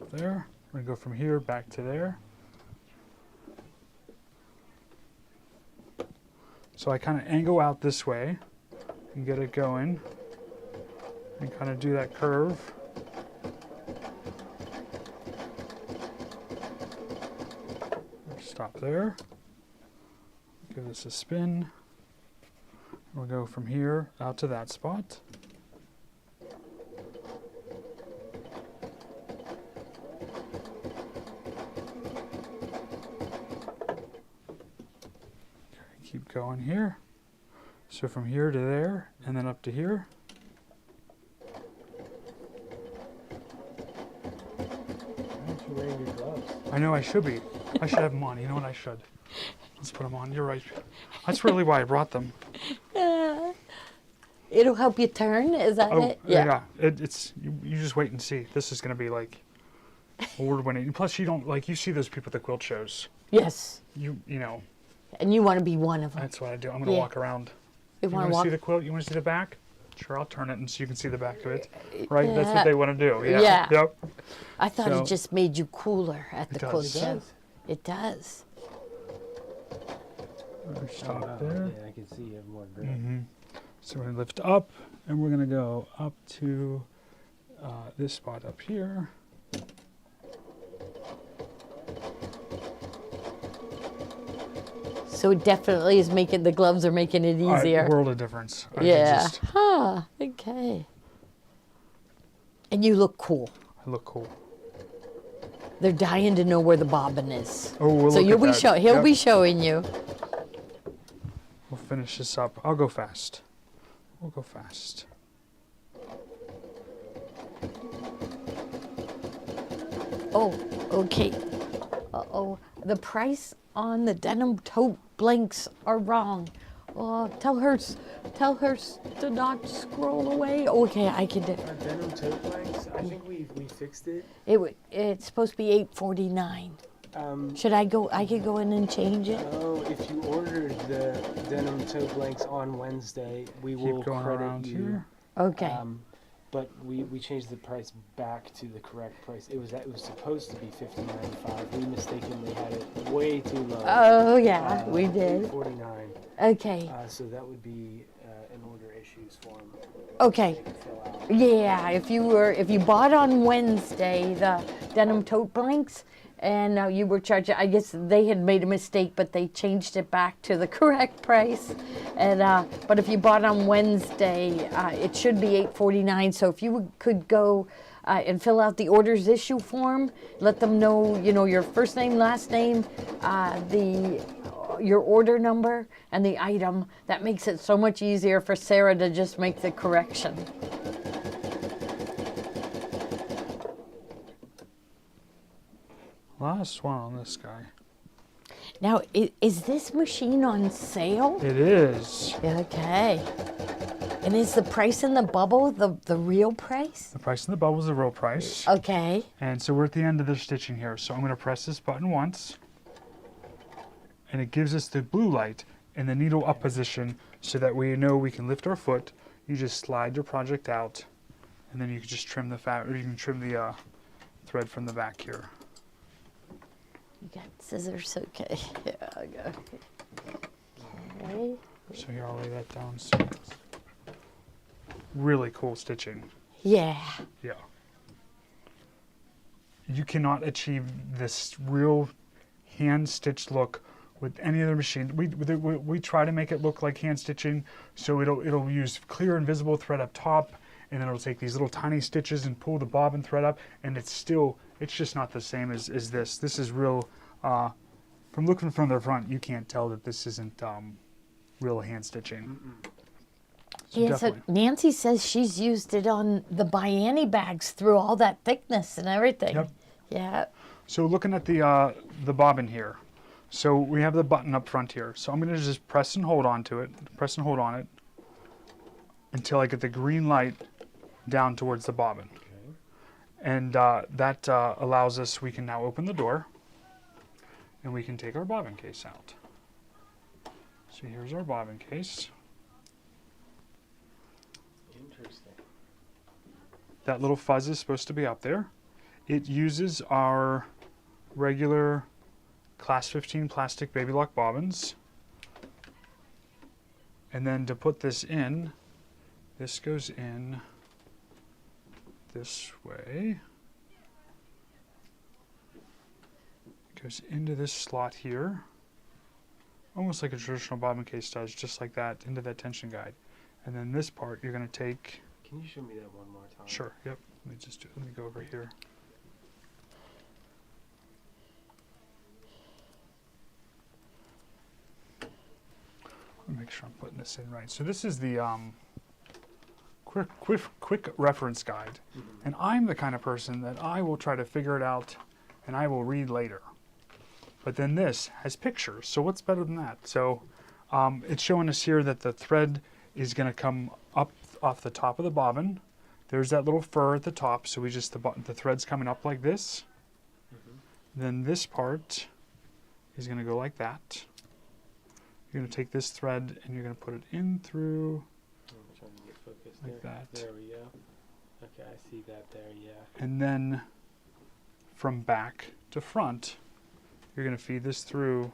Up there. We're going to go from here back to there. So I kind of angle out this way and get it going and kind of do that curve. Stop there. Give this a spin. We'll go from here out to that spot. Keep going here. So from here to there, and then up to here. Why aren't you wearing your gloves? I know I should be. I should have them on. You know what I should? Let's put them on. You're right. That's really why I brought them. It'll help you turn, is that Oh, it? yeah. It's you just wait and see. This is going to be like award-winning. Plus, you don't like you see those people at the quilt shows. Yes. You know. And you want to be one of them. That's what I do. I'm going to walk around. You You want to want to walk? see the quilt? You want to see the back? Sure, I'll turn it and so you can see the back of it. Right? That's what they want to do. Yeah. Yeah. Yep. I thought So- it just made you cooler at the does. quilt It show. does. It does. Stop wow. there. Yeah, I can see you have more grip. So we're going to lift up and we're going to go up to this spot up here. So it definitely is making the gloves are making it easier. World of difference. I Yeah. just- Huh. Okay. And you look cool. I look cool. They're dying to know where the bobbin is. Oh, we'll So look you'll at be that. he'll Yep. be showing you. We'll finish this up. I'll go fast. We'll go fast. Oh, okay. Uh-oh. The price on the denim tote blanks are wrong. Oh, tell her to not scroll away. Okay, I can do. Our denim tote blanks, I think we fixed it. It's supposed to be $8.49. Should I go? I could go in and change it. Oh, if you ordered the denim tote blanks on Wednesday, we will Keep going credit around you. here. Okay. But we changed the price back to the correct price. It was supposed to be $15.95. We mistakenly had it way too low. Oh yeah, we did. $8.49. Okay. So that would be an order issues form. Okay. They could fill out. Yeah, if you bought on Wednesday the denim tote blanks and you were charged, I guess they had made a mistake, but they changed it back to the correct price. And but if you bought on Wednesday, it should be $8.49. So if you could go and fill out the orders issue form, let them know, your first name, last name, your order number, and the item. That makes it so much easier for Sarah to just make the correction. Last one on this guy. Now, is this machine on sale? It is. Okay. And is the price in the bubble the real price? The price in the bubble is the real price. Okay. And so we're at the end of the stitching here. So I'm going to press this button once. And it gives us the blue light in the needle up position so that we know we can lift our foot. You just slide your project out. And then you can just trim the or you can trim the thread from the back here. You got scissors? Okay. Yeah, I'll go. Okay. So here, I'll lay that down. So it's really cool stitching. Yeah. Yeah. You cannot achieve this real hand-stitched look with any other machine. We try to make it look like hand stitching, so it'll use clear invisible thread up top, and then it'll take these little tiny stitches and pull the bobbin thread up, and it's just not the same as this. This is real. From looking from the front, you can't tell that this isn't real hand stitching. So Yeah, so Nancy says she's used it on the Biani bags through all that thickness and everything. Yep. Yeah. So looking at the bobbin here, so we have the button up front here. So I'm going to just press and hold on to it, press and hold on it until I get the green light down towards the bobbin. Okay. And that allows us, we can now open the door and we can take our bobbin case out. So here's our bobbin case. Interesting. That little fuzz is supposed to be up there. It uses our regular Class 15 plastic baby lock bobbins. And then to put this in, this goes in this way. It goes into this slot here, almost like a traditional bobbin case does, just like that, into that tension guide. And then this part you're going to take. Can you show me that one more time? Sure, yep. Let me go over here. Let me make sure I'm putting this in right. So this is the quick reference guide. And I'm the kind of person that I will try to figure it out and I will read later. But then this has pictures, so what's better than that? So it's showing us here that the thread is going to come up off the top of the bobbin. There's that little fur at the top, so the thread's coming up like this. Then this part is going to go like that. You're going to take this thread and you're going to put it in through I'm trying to get focused like there. that. There we go. Okay, I see that there, yeah. And then from back to front, you're going to feed this through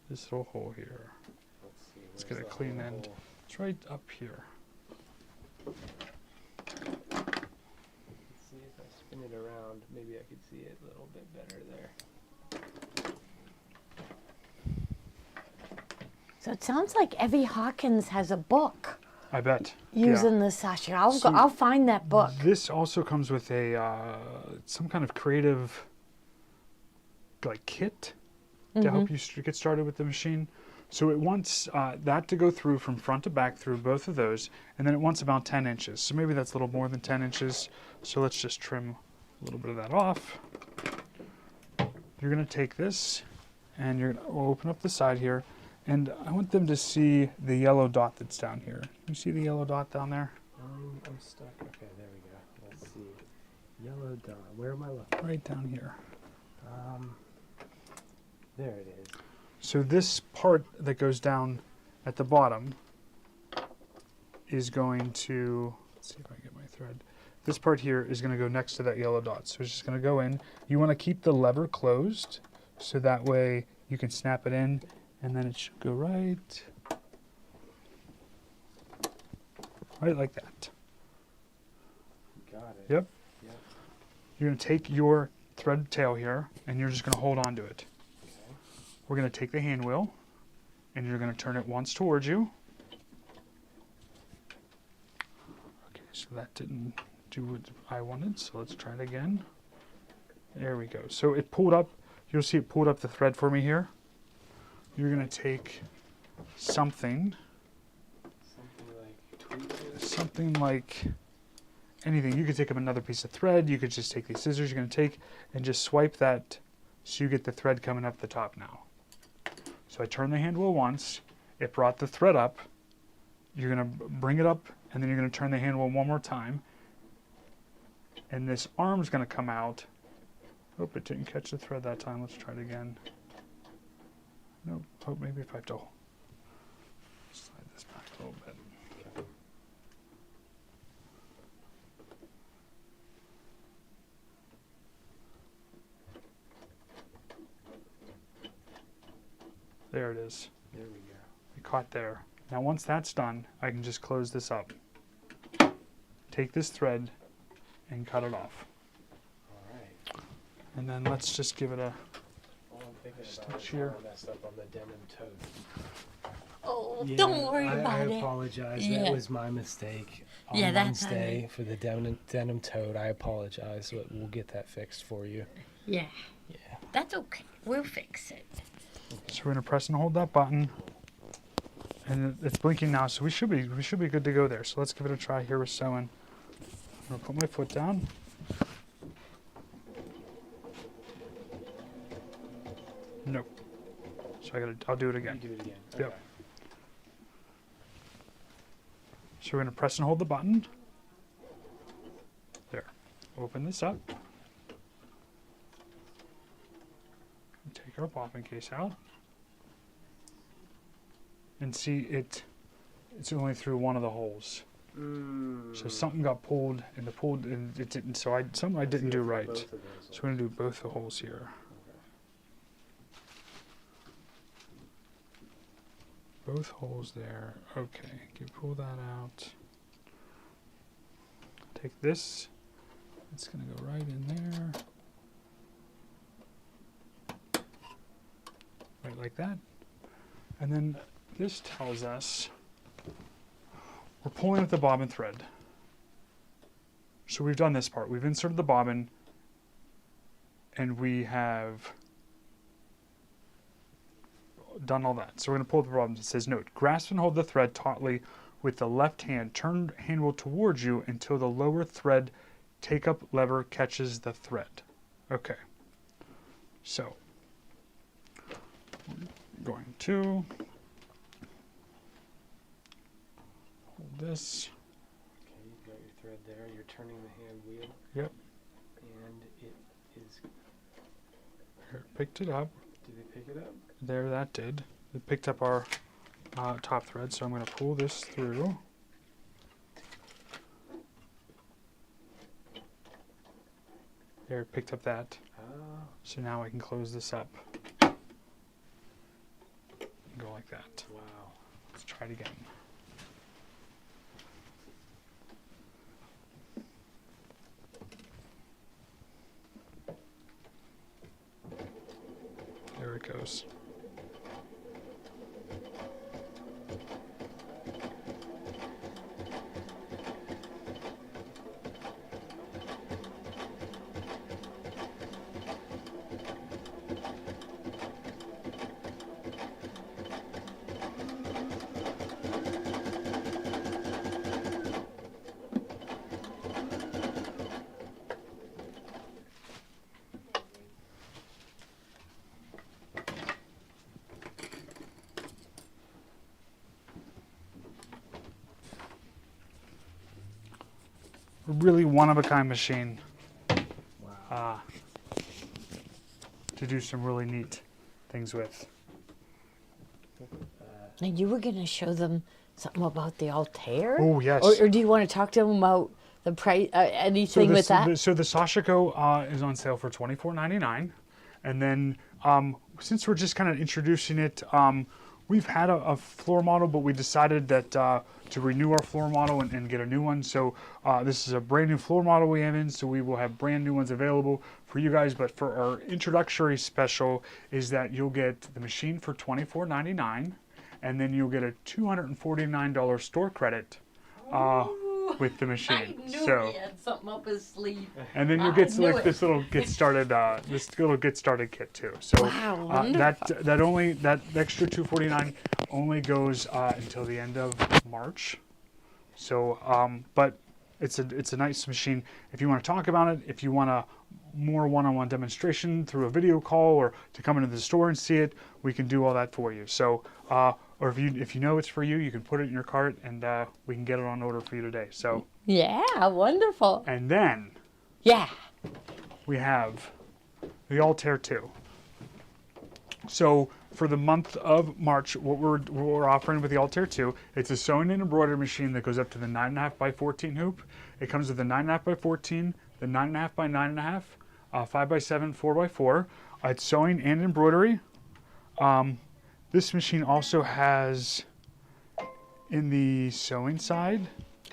this little hole here. Let's see. Let's get a where's the clean hole? end. It's right up here. Let's see if I spin it around. Maybe I could see it a little bit better there. So it sounds like Evie Hawkins has a book I bet. using the Sashiko. So I'll find that book. This also comes with a some kind of creative kit to help you get started with the machine. So it wants that to go through from front to back through both of those, and then it wants about 10 inches. So maybe that's a little more than 10 inches. So let's just trim a little bit of that off. You're going to take this, and you're going to open up the side here, and I want them to see the yellow dot that's down here. You see the yellow dot down there? I'm stuck. Okay, there we go. Let's see. Yellow dot. Where am I looking? Right down here. There it is. So this part that goes down at the bottom is going to, let's see if I can get my thread. This part here is going to go next to that yellow dot. So it's just going to go in. You want to keep the lever closed so that way you can snap it in and then it should go right like that. Got it. Yep. Yep. You're going to take your thread tail here and you're just going to hold on to it. Okay. We're going to take the hand wheel and you're going to turn it once towards you. Okay, so that didn't do what I wanted, so let's try it again. There we go. So it pulled up, you'll see it pulled up the thread for me here. You're going to take something like anything. You could take up another piece of thread. You could just take these scissors you're going to take and just swipe that so you get the thread coming up the top now. So I turn the hand wheel once. It brought the thread up. You're going to bring it up and then you're going to turn the hand wheel one more time. And this arm's going to come out. Hope it didn't catch the thread that time. Let's try it again. Nope. Oh, maybe if I have to slide this back a little bit. There it is. There we go. It caught there. Now once that's done, I can just close this up. Take this thread and cut it off. All right. And then let's just give it a All I'm thinking about stitch is here. how I messed up on the denim tote. Oh, Yeah, don't worry I about it. apologize. Yeah. That was my mistake. On Yeah, that's Wednesday for the denim tote. I apologize, but we'll get that fixed for you. Yeah, Yeah. that's okay. We'll fix it. So we're gonna press and hold that button, and it's blinking now. So we should be good to go there. So let's give it a try here with sewing. I'm gonna put my foot down. Nope. So I'll do it You again. do it again. Yep. Okay. So we're gonna press and hold the button. There. Open this up. Take our bobbin case out. And see it's only through one of the holes. So something got pulled and it didn't. So something I didn't do right. Both of those. So we're gonna do both the holes here. Both holes there. Okay, you pull that out. Take this. It's gonna go right in there. Right like that. And then this tells us we're pulling with the bobbin thread. So we've done this part. We've inserted the bobbin and we have done all that. So we're going to pull the bobbin. It says, note, grasp and hold the thread tautly with the left hand. Turn handle towards you until the lower thread take-up lever catches the thread. Okay. So we're going to hold this. Okay, you've got your thread there. You're turning the hand wheel. Yep. And it is. Here, picked it up. Did they pick it up? There, that did. It picked up our top thread, so I'm going to pull this through. There, it picked up that. Oh. So now I can close this up. Go like that. Wow. Let's try it again. There it goes. Really one-of-a-kind machine Wow. to do some really neat things with. And you were going to show them something about the Altara? Oh, yes. Or do you want to talk to them about the price, anything with that? So the Sashiko is on sale for $24.99. And then since we're just kind of introducing it, we've had a floor model, but we decided that to renew our floor model and get a new one. So this is a brand new floor model we have in, so we will have brand new ones available for you guys. But for our introductory special is that you'll get the machine for $24.99, and then you'll get a $249 store credit with the machine. I knew So. he had something up his sleeve. And then you'll I get knew like it. this little get started kit too. So Wow, that extra $249 only goes until the end of March. So but it's a nice machine. If you want to talk about it, if you want a more one-on-one demonstration through a video call or to come into the store and see it, we can do all that for you. So or if you know it's for you, you can put it in your cart and we can get it on order for you today. So Yeah, wonderful. and then Yeah. we have the Altara 2. So for the month of March, what we're offering with the Altara 2, it's a sewing and embroidery machine that goes up to the 9.5 by 14 hoop. It comes with the 9.5 by 14, the 9.5 by 9.5, 5 by 7, 4 by 4. It's sewing and embroidery. This machine also has, in the sewing side,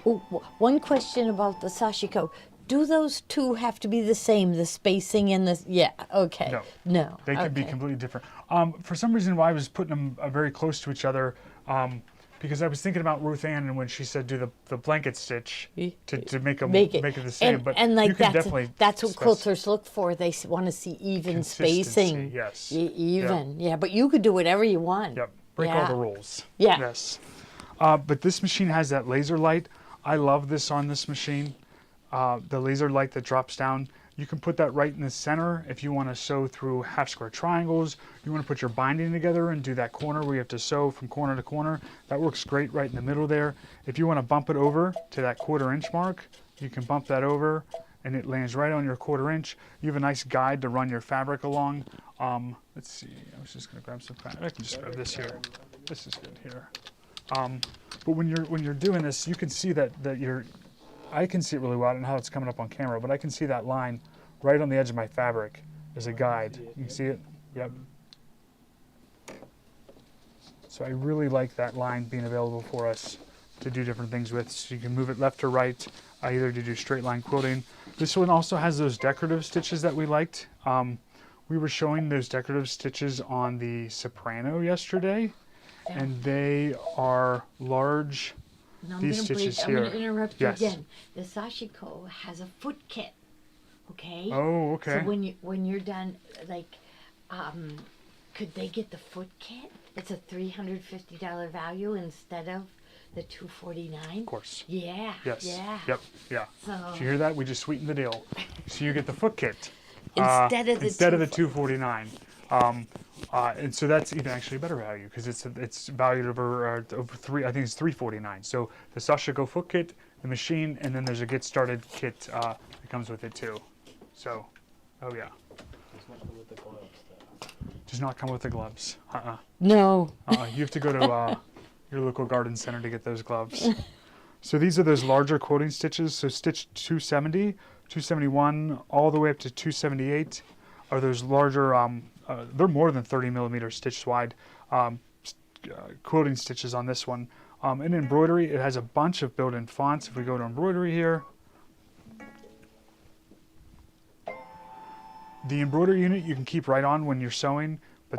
Oh, one question about the Sashiko. Do those two have to be the same, the spacing and the... Yeah, okay. No. No. they could be okay. completely different. For some reason, why I was putting them very close to each other, because I was thinking about Ruth Ann and when she said do the blanket stitch to make them Make it the same. But and like you can definitely that's what spec- quilters look for. They want to see even Consistency, spacing. yes. Even. Yeah, but you could do whatever you want. Yep. Break all Yeah. the rules. Yeah. Yes. But this machine has that laser light. I love this on this machine. The laser light that drops down. You can put that right in the center if you want to sew through half square triangles. You want to put your binding together and do that corner where you have to sew from corner to corner. That works great right in the middle there. If you want to bump it over to that 1/4 inch mark, you can bump that over and it lands right on your 1/4 inch. You have a nice guide to run your fabric along. Let's see, I was just going to grab some fabric. I can just grab this here. This is good here. But when you're doing this, you can see that I can see it really well. I don't know how it's coming up on camera, but I can see that line right on the edge of my fabric as a guide. You can see it? Yep. So I really like that line being available for us to do different things with. So you can move it left or right, either to do straight line quilting. This one also has those decorative stitches that we liked. We were showing those decorative stitches on the Soprano yesterday, and they are large. No, These I'm gonna stitches break. here. I'm gonna interrupt Yes. you again. The Sashiko has a foot kit. Okay. Oh, okay. So when you're done, like, could they get the foot kit? It's a $350 value instead of the $249. Of course. Yeah. Yes. Yeah. Yep. Yeah. So Did you hear that? We just sweetened the deal. So you get the foot kit instead of the $249. And so that's even actually a better value because it's valued over three. I think it's $349. So the Sashiko foot kit, the machine, and then there's a get started kit that comes with it too. So, oh yeah. Does not come with the gloves, though. Does not come with the gloves. No. You have to go to your local garden center to get those gloves. So these are those larger quilting stitches. So stitch 270, 271, all the way up to 278 are those larger, they're more than 30 millimeters stitched wide quilting stitches on this one. In embroidery, it has a bunch of built-in fonts. If we go to embroidery here, the embroidery unit you can keep right on when you're sewing, but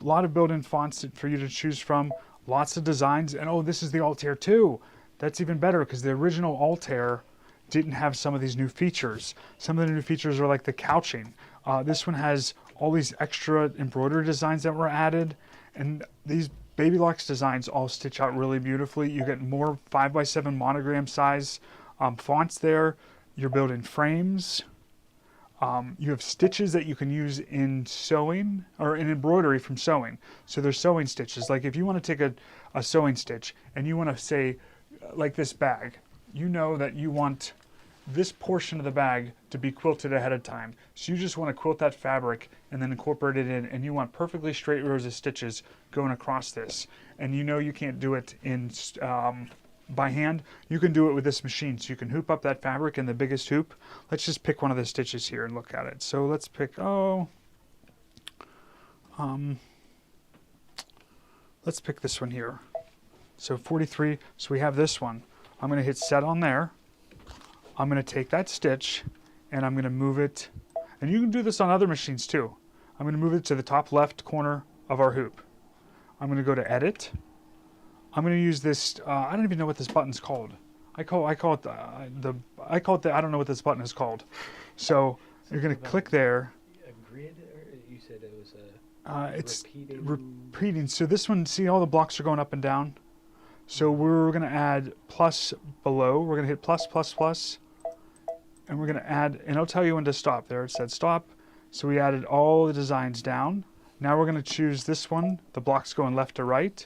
a lot of built-in fonts for you to choose from, lots of designs, and oh, this is the Altair too. That's even better because the original Altair didn't have some of these new features. Some of the new features are like the couching. This one has all these extra embroidery designs that were added, and these Baby Locks designs all stitch out really beautifully. You get more 5x7 monogram size fonts there. You're building frames. You have stitches that you can use in sewing or in embroidery from sewing. So there's sewing stitches. Like if you want to take a sewing stitch and you want to say, like this bag, you know that you want this portion of the bag to be quilted ahead of time. So you just want to quilt that fabric and then incorporate it in, and you want perfectly straight rows of stitches going across this. And you know you can't do it in by hand. You can do it with this machine. So you can hoop up that fabric in the biggest hoop. Let's just pick one of the stitches here and look at it. So let's pick, let's pick this one here. So 43, so we have this one. I'm going to hit set on there. I'm going to take that stitch and I'm going to move it, and you can do this on other machines too. I'm going to move it to the top left corner of our hoop. I'm going to go to edit. I'm going to use this, I don't even know what this button's called. I call it I don't know what this button is called. So you're going to click there. A grid, or you said it was a it's repeating. So this one, see all the blocks are going up and down. So we're going to add plus below. We're going to hit plus, plus, plus. And we're going to add, and it'll tell you when to stop. There it said stop. So we added all the designs down. Now we're going to choose this one. The block's going left to right.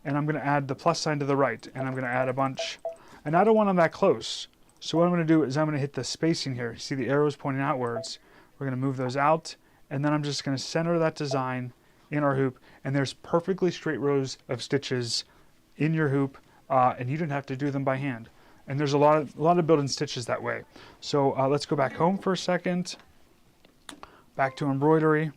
And I'm going to add the plus sign to the right. And I'm going to add a bunch. And I don't want them that close. So what I'm going to do is I'm going to hit the spacing here. See the arrows pointing outwards. We're going to move those out. And then I'm just going to center that design in our hoop. And there's perfectly straight rows of stitches in your hoop. And you don't have to do them by hand. And there's a lot of built-in stitches that way. So let's go back home for a second. Back to embroidery.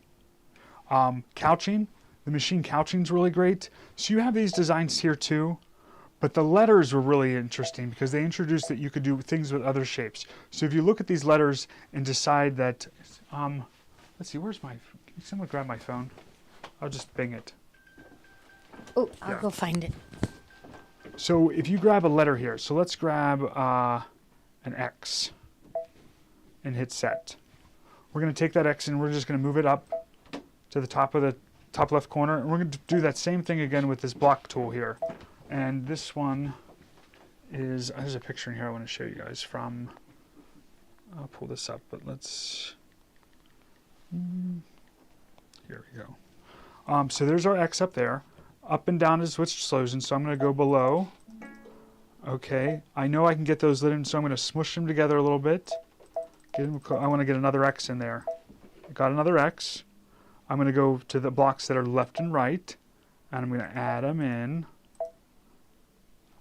Couching. The machine couching's really great. So you have these designs here too, but the letters were really interesting because they introduced that you could do things with other shapes. So if you look at these letters and decide that, let's see, where's my, can someone grab my phone? I'll just bing it. Oh, I'll Yeah. go find it. So if you grab a letter here, so let's grab an X and hit set. We're going to take that X and we're just going to move it up to the top of the top left corner. And we're going to do that same thing again with this block tool here. And this one is, there's a picture in here I want to show you guys from, I'll pull this up, but let's, here we go. So there's our X up there. Up and down is switch slows, and so I'm going to go below. Okay, I know I can get those lit in, so I'm going to smush them together a little bit. I want to get another X in there. Got another X. I'm going to go to the blocks that are left and right, and I'm going to add them in.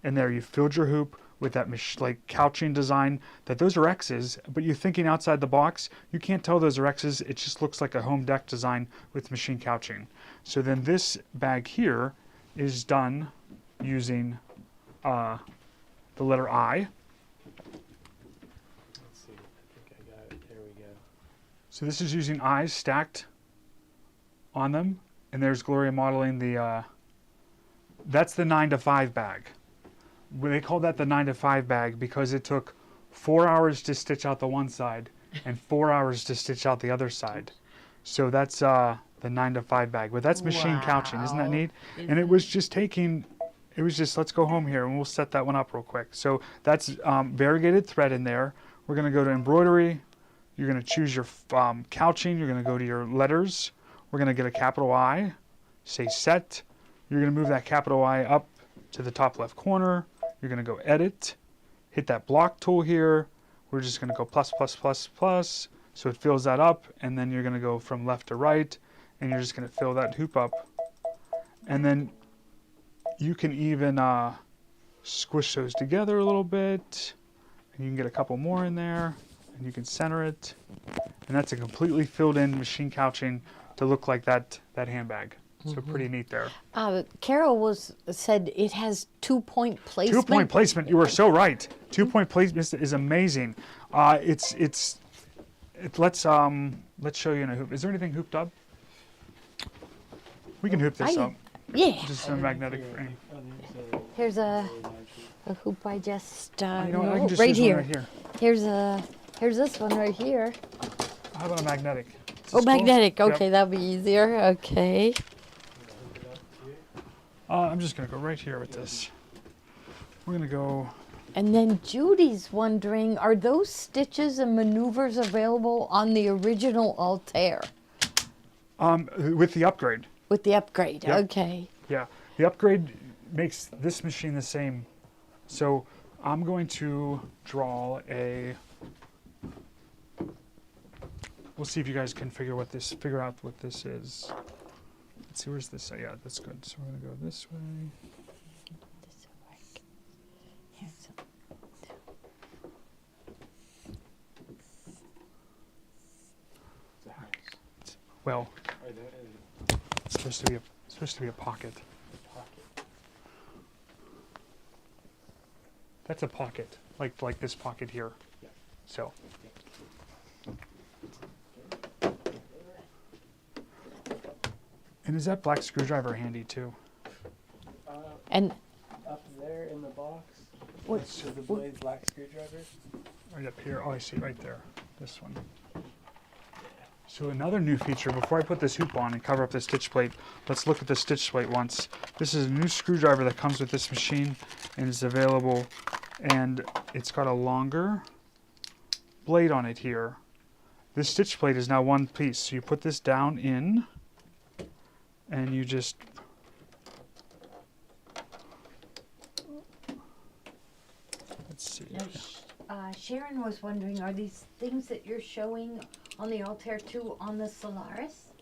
And there, you filled your hoop with that like couching design. That those are X's, but you're thinking outside the box. You can't tell those are X's. It just looks like a home deck design with machine couching. So then this bag here is done using the letter I. Let's see. I think I got it. There we go. So this is using eyes stacked on them, and there's Gloria modeling the. That's the 9 to 5 bag. They call that the 9 to 5 bag because it took 4 hours to stitch out the one side and 4 hours to stitch out the other side. So that's the 9 to 5 bag. But that's machine couching, isn't that neat? And it was just taking. It was just, let's go home here and we'll set that one up real quick. So that's variegated thread in there. We're going to go to embroidery. You're going to choose your couching. You're going to go to your letters. We're going to get a capital I. Say set. You're going to move that capital I up to the top left corner. You're going to go edit. Hit that block tool here. We're just going to go plus, plus, plus, plus. So it fills that up. And then you're going to go from left to right. And you're just going to fill that hoop up. And then you can even squish those together a little bit. And you can get a couple more in there. And you can center it. And that's a completely filled in machine couching to look like that handbag. So pretty neat there. Carol said it has 2-point placement. 2-point placement. You are so right. 2-point placement is amazing. Let's show you in a hoop. Is there anything hooped up? We can hoop this up. Yeah. Just a magnetic frame. Here's a hoop I just You know what? I can just right use here. one right here. Here's this one right here. How about a magnetic? Is Oh, this cool? magnetic. Yep. Okay, that'll be easier. Okay. I'm just going to go right here with this. We're going to go. And then Judy's wondering, are those stitches and maneuvers available on the original Altara With the upgrade. with the upgrade? Yep. Okay. Yeah. The upgrade makes this machine the same. So I'm going to draw a. We'll see if you guys can figure out what this is. Let's see, where's this? Yeah, that's good. So we're going to go this way. This will work. Here's some. It's a house. Well, Or the it's supposed to be a pocket. pocket. That's a pocket, like this pocket here. Yeah. So. And is that black screwdriver handy too? And Up there in the box. What- Next to the blade black screwdriver. Right up here. Oh, I see right there. This one. So another new feature, before I put this hoop on and cover up the stitch plate, let's look at the stitch plate once. This is a new screwdriver that comes with this machine and is available, and it's got a longer blade on it here. This stitch plate is now one piece. So you put this down in, and you just let's see. now, Sharon was wondering, are these things that you're showing on the Altara 2 on the Solaris?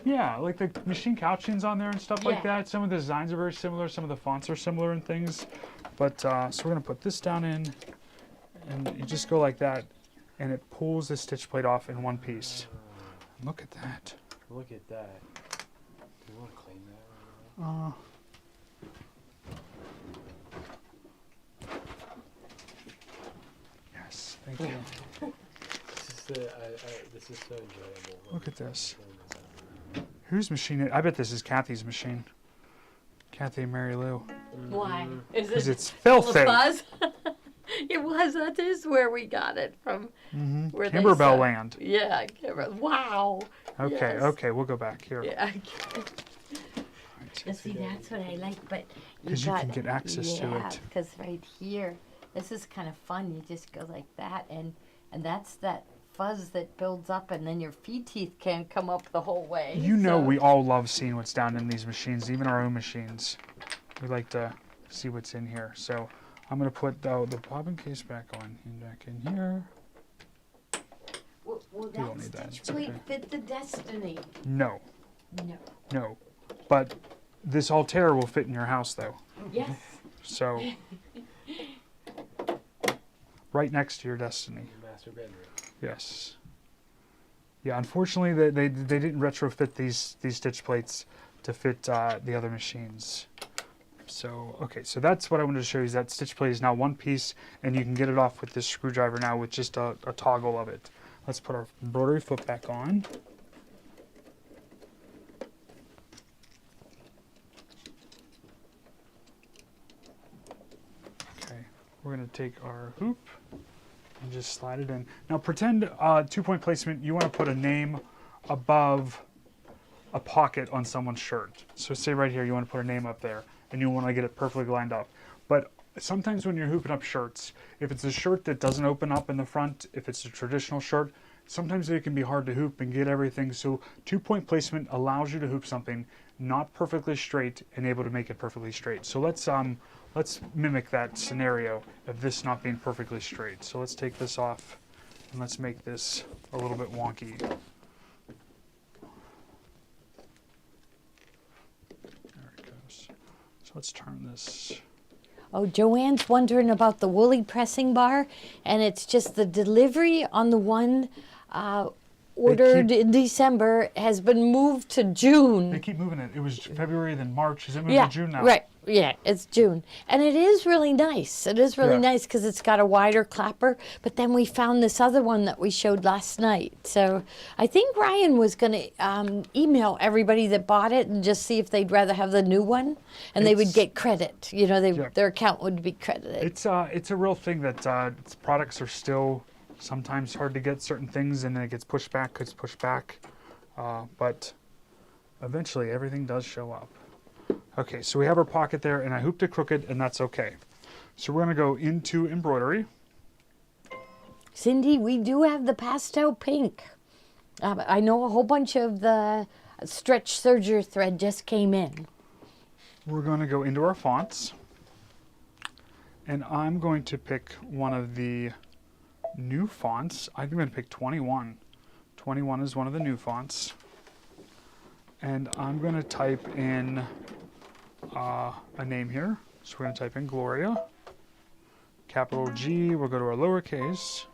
Yeah, like the machine couchings on there and stuff like Yeah. that. Some of the designs are very similar, some of the fonts are similar and things. But so we're gonna put this down in, and you just go like that, and it pulls the stitch plate off in one piece. Look at that. Look at that. You want to claim that right now? Yes, thank you. This is so enjoyable. Look at this. Whose machine? I bet this is Kathy's machine. Kathy and Mary Lou. Why? Is Because it it's full filthy. of fuzz? It was. That is where we got it from. Where they Kimberbell said- Land. Yeah, wow. Okay, Yes. okay, we'll go back here. Yeah. See, that's what I like, but Because you can get access to it. because right here, this is kind of fun. You just go like that, and that's that fuzz that builds up, and then your feed teeth can't come up the whole way. You know so- we all love seeing what's down in these machines, even our own machines. We like to see what's in here. So I'm going to put the bobbin case back on and back in here. Well, don't that need that, stitch it's plate okay. fit the Destiny. No, No. no. But this Altara will fit in your house, though. Yes. So right next to your Destiny. Your master bedroom. Yes. Yeah, unfortunately, they didn't retrofit these stitch plates to fit the other machines. So, okay, so that's what I wanted to show you, is that stitch plate is now one piece, and you can get it off with this screwdriver now with just a toggle of it. Let's put our embroidery foot back on. Okay, we're going to take our hoop and just slide it in. Now pretend 2-point placement, you want to put a name above a pocket on someone's shirt. So say right here, you want to put a name up there, and you want to get it perfectly lined up. But sometimes when you're hooping up shirts, if it's a shirt that doesn't open up in the front, if it's a traditional shirt, sometimes it can be hard to hoop and get everything. So 2-point placement allows you to hoop something not perfectly straight and able to make it perfectly straight. So let's mimic that scenario of this not being perfectly straight. So let's take this off and let's make this a little bit wonky. There it goes. So let's turn this. Oh, Joanne's wondering about the woolly pressing bar, and it's just the delivery on the one ordered in December has been moved to June. They keep moving it. It was February, then March. Is it moving to June now? Right. Yeah, it's June. And it is really nice. It is really Yeah. nice because it's got a wider clapper. But then we found this other one that we showed last night. So I think Ryan was going to email everybody that bought it and just see if they'd rather have the new one. And they would It's- get credit. You know, Yeah. their account would be credited. It's a real thing that products are still sometimes hard to get certain things, and then it gets pushed back. But eventually everything does show up. Okay, so we have our pocket there, and I hooped it crooked, and that's okay. So we're going to go into embroidery. Cindy, we do have the pastel pink. I know a whole bunch of the stretch serger thread just came in. We're going to go into our fonts, and I'm going to pick one of the new fonts. I'm going to pick 21. 21 is one of the new fonts. And I'm going to type in a name here. So we're going to type in Gloria. Capital G, we'll go to our lowercase.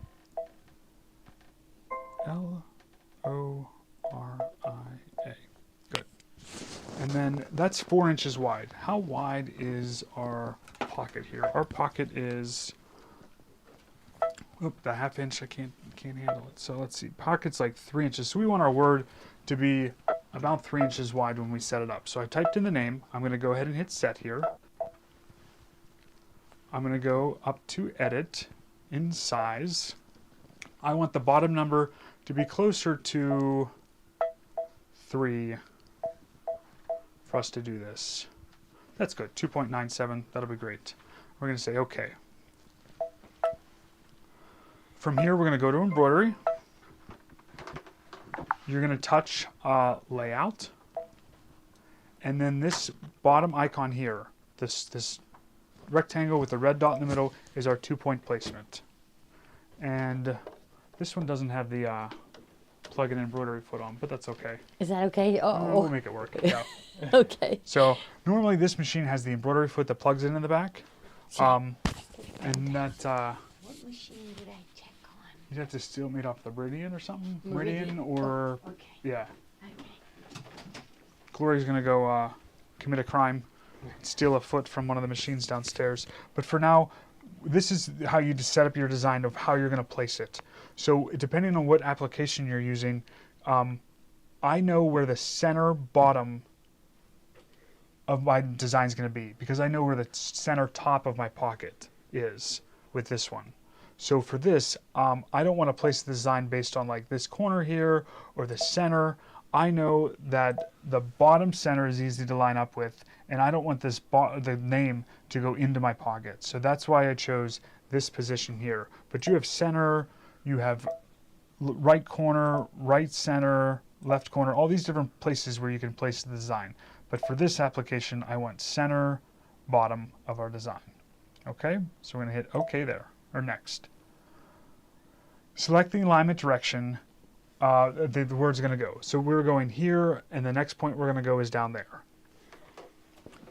L-O-R-I-A. Good. And then that's 4 inches wide. How wide is our pocket here? Our pocket is, the ½ inch, I can't handle it. So let's see, pocket's like 3 inches. So we want our word to be about 3 inches wide when we set it up. So I typed in the name. I'm going to go ahead and hit set here. I'm going to go up to edit in size. I want the bottom number to be closer to 3 for us to do this. That's good, 2.97, that'll be great. We're going to say okay. From here we're going to go to embroidery. You're going to touch layout, and then this bottom icon here, this rectangle with the red dot in the middle, is our 2-point placement. And this one doesn't have the plug-in embroidery foot on, but that's okay. Is that okay? We'll make it work. Yeah. Okay. So normally this machine has the embroidery foot that plugs in the back, and that What machine did I check on? you'd have to steal made off the Meridian or something. Meridian. Or Okay. yeah. Okay. Glory's gonna go commit a crime, steal a foot from one of the machines downstairs. But for now, this is how you set up your design of how you're gonna place it. So depending on what application you're using, I know where the center bottom of my design is gonna be because I know where the center top of my pocket is with this one. So for this, I don't want to place the design based on like this corner here or the center. I know that the bottom center is easy to line up with, and I don't want this the name to go into my pocket. So that's why I chose this position here. But you have center, you have right corner, right center, left corner, all these different places where you can place the design. But for this application, I want center, bottom of our design. Okay, so we're gonna hit OK there, or next. Select the alignment direction the word's gonna go. So we're going here, and the next point we're gonna go is down there.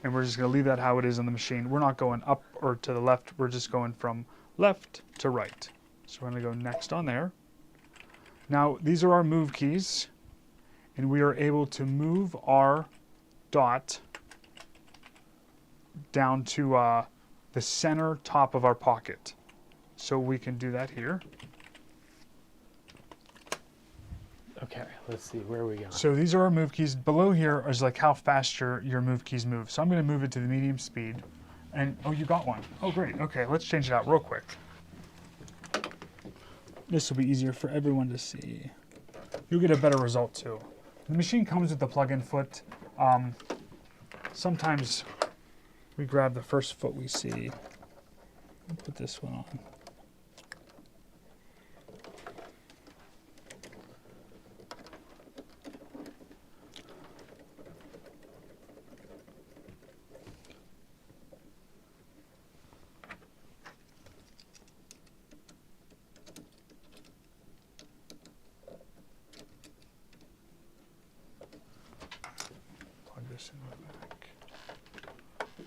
And we're just gonna leave that how it is on the machine. We're not going up or to the left, we're just going from left to right. So we're gonna go next on there. Now, these are our move keys, and we are able to move our dot down to the center top of our pocket. So we can do that here. Okay, let's see, where are we going? So these are our move keys. Below here is like how fast your move keys move. So I'm gonna move it to the medium speed. And, oh, you got one. Oh, great. Okay, let's change it out real quick. This will be easier for everyone to see. You'll get a better result too. The machine comes with the plug-in foot. Sometimes we grab the first foot we see and put this one on.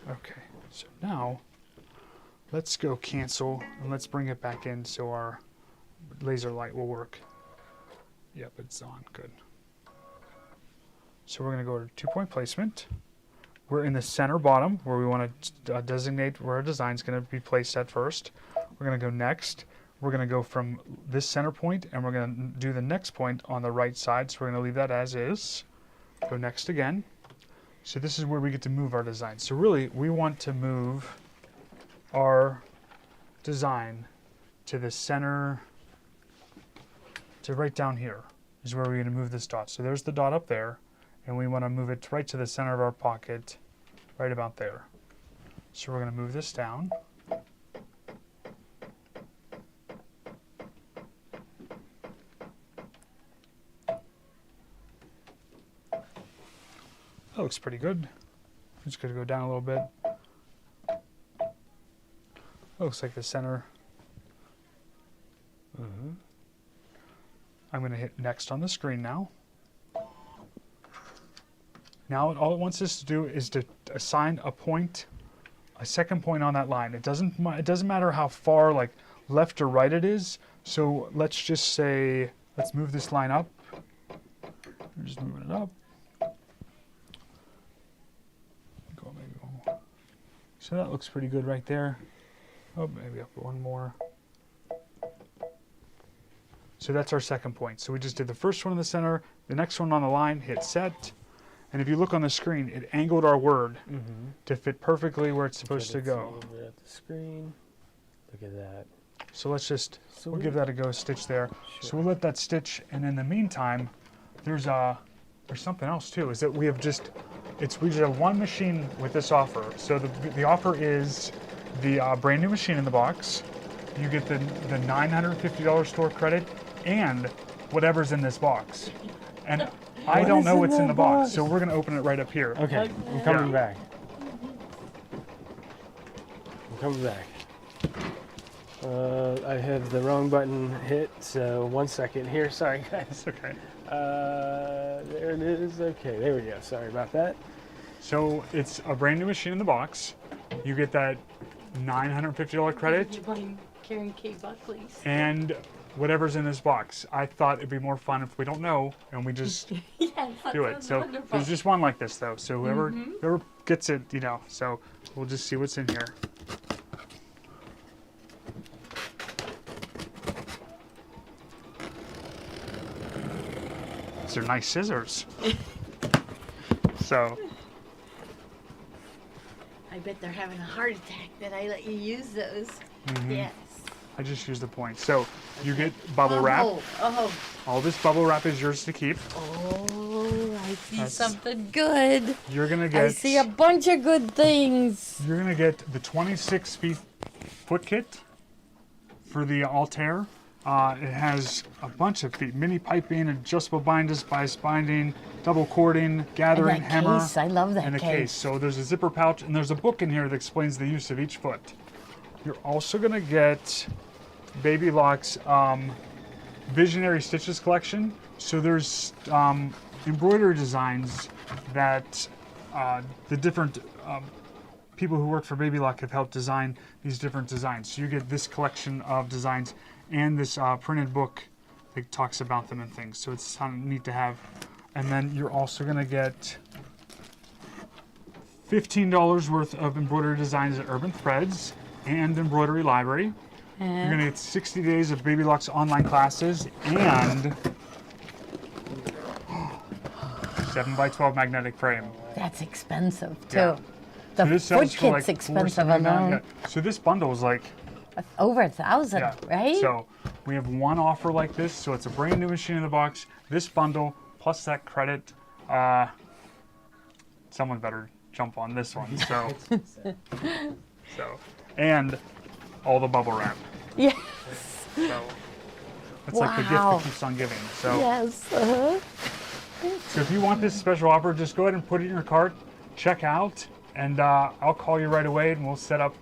Okay, so now let's go cancel and let's bring it back in so our laser light will work. Yep, it's on, good. So we're gonna go to 2-point placement. We're in the center bottom where we wanna designate where our design's gonna be placed at first. We're gonna go next. We're gonna go from this center point and we're gonna do the next point on the right side. So we're gonna leave that as is. Go next again. So this is where we get to move our design. So really, we want to move our design to the center, to right down here is where we're going to move this dot. So there's the dot up there, and we want to move it right to the center of our pocket, right about there. So we're going to move this down. That looks pretty good. I'm just going to go down a little bit. That looks like the center. I'm going to hit next on the screen now. Now all it wants us to do is to assign a point, a second point on that line. It doesn't matter how far like left or right it is. So let's just say, let's move this line up. We're just moving it up. So that looks pretty good right there. Oh, maybe up one more. So that's our second point. So we just did the first one in the center, the next one on the line, hit set. And if you look on the screen, it angled our word to fit perfectly where it's supposed to go. Over at the screen. Look at that. So let's just, we'll give that a go, stitch there. Sure. So we'll let that stitch, and in the meantime, there's something else too, is that we have just, we just have one machine with this offer. So the offer is the brand new machine in the box. You get the $950 store credit and whatever's in this box. And I don't know what's in the box, so we're gonna open it right up here. Okay, I'm coming back. I'm coming back. I have the wrong button hit, so 1 second here. Sorry, guys. Okay. There it is. Okay, there we go. Sorry about that. So it's a brand new machine in the box. You get that $950 credit. Karen K. Buckley's. And whatever's in this box. I thought it'd be more fun if we don't know and we just Yes, that do it. sounds So wonderful. there's just one like this though. So whoever gets it, you know. So we'll just see what's in here. These are nice scissors. So I bet they're having a heart attack that I let you use those. Yes. I just used the point. So you get bubble wrap. Oh, All this bubble wrap is yours to keep. oh, I see That's- something good. You're gonna get. I see a bunch of good things. You're gonna get the 26 feet foot kit for the Altara. It has a bunch of feet, mini piping, adjustable binders, bias binding, double cording, gathering And that hammer, case, I love that and a case. So there's a zipper pouch, and there's a book in here that explains the use of each foot. You're also gonna get Baby Lock's Visionary Stitches collection. So there's embroidery designs that the different people who work for Baby Lock have helped design these different designs. So you get this collection of designs and this printed book that talks about them and things. So it's kind of neat to have. And then you're also gonna get $15 worth of embroidery designs at Urban Threads and Embroidery Library. You're gonna get 60 days of Baby Lock's online classes and 7x12 magnetic frame. That's expensive too. Yeah. The So this foot sells for kit's like expensive $4.79. alone. Yeah. So this bundle is like, Over 1,000, yeah. right? So we have one offer like this. So it's a brand new machine in the box. This bundle plus that credit. Someone better jump on this one. So, and all the bubble wrap. Yes. So it's like the gift Wow. that keeps on giving. So. Yes. So if you want this special offer, just go ahead and put it in your cart, check out, and I'll call you right away, and we'll set up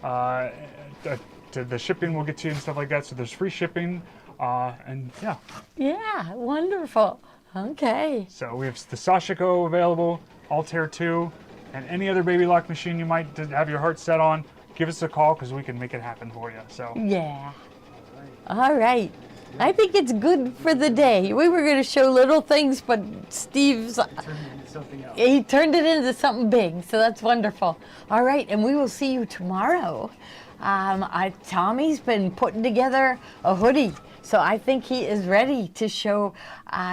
the shipping. We'll get to you and stuff like that. So there's free shipping, and yeah. Yeah, wonderful. Okay. So we have the Sashiko available, Altara 2, and any other Baby Lock machine you might have your heart set on. Give us a call because we can make it happen for you. So Yeah. All right. I think it's good for the day. We were going to show little things, but Steve's, Turn it into something else. he turned it into something big, so that's wonderful. All right, and we will see you tomorrow. Tommy's been putting together a hoodie, so I think he is ready to show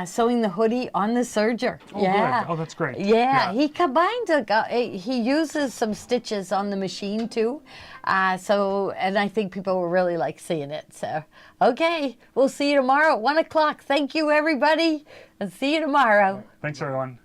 sewing the hoodie on the serger. Oh, good. Oh, that's great. Yeah, he combined, he uses some stitches on the machine too. And I think people will really like seeing it. So, okay, we'll see you tomorrow at 1 o'clock. Thank you, everybody, and see you tomorrow. Thanks, everyone.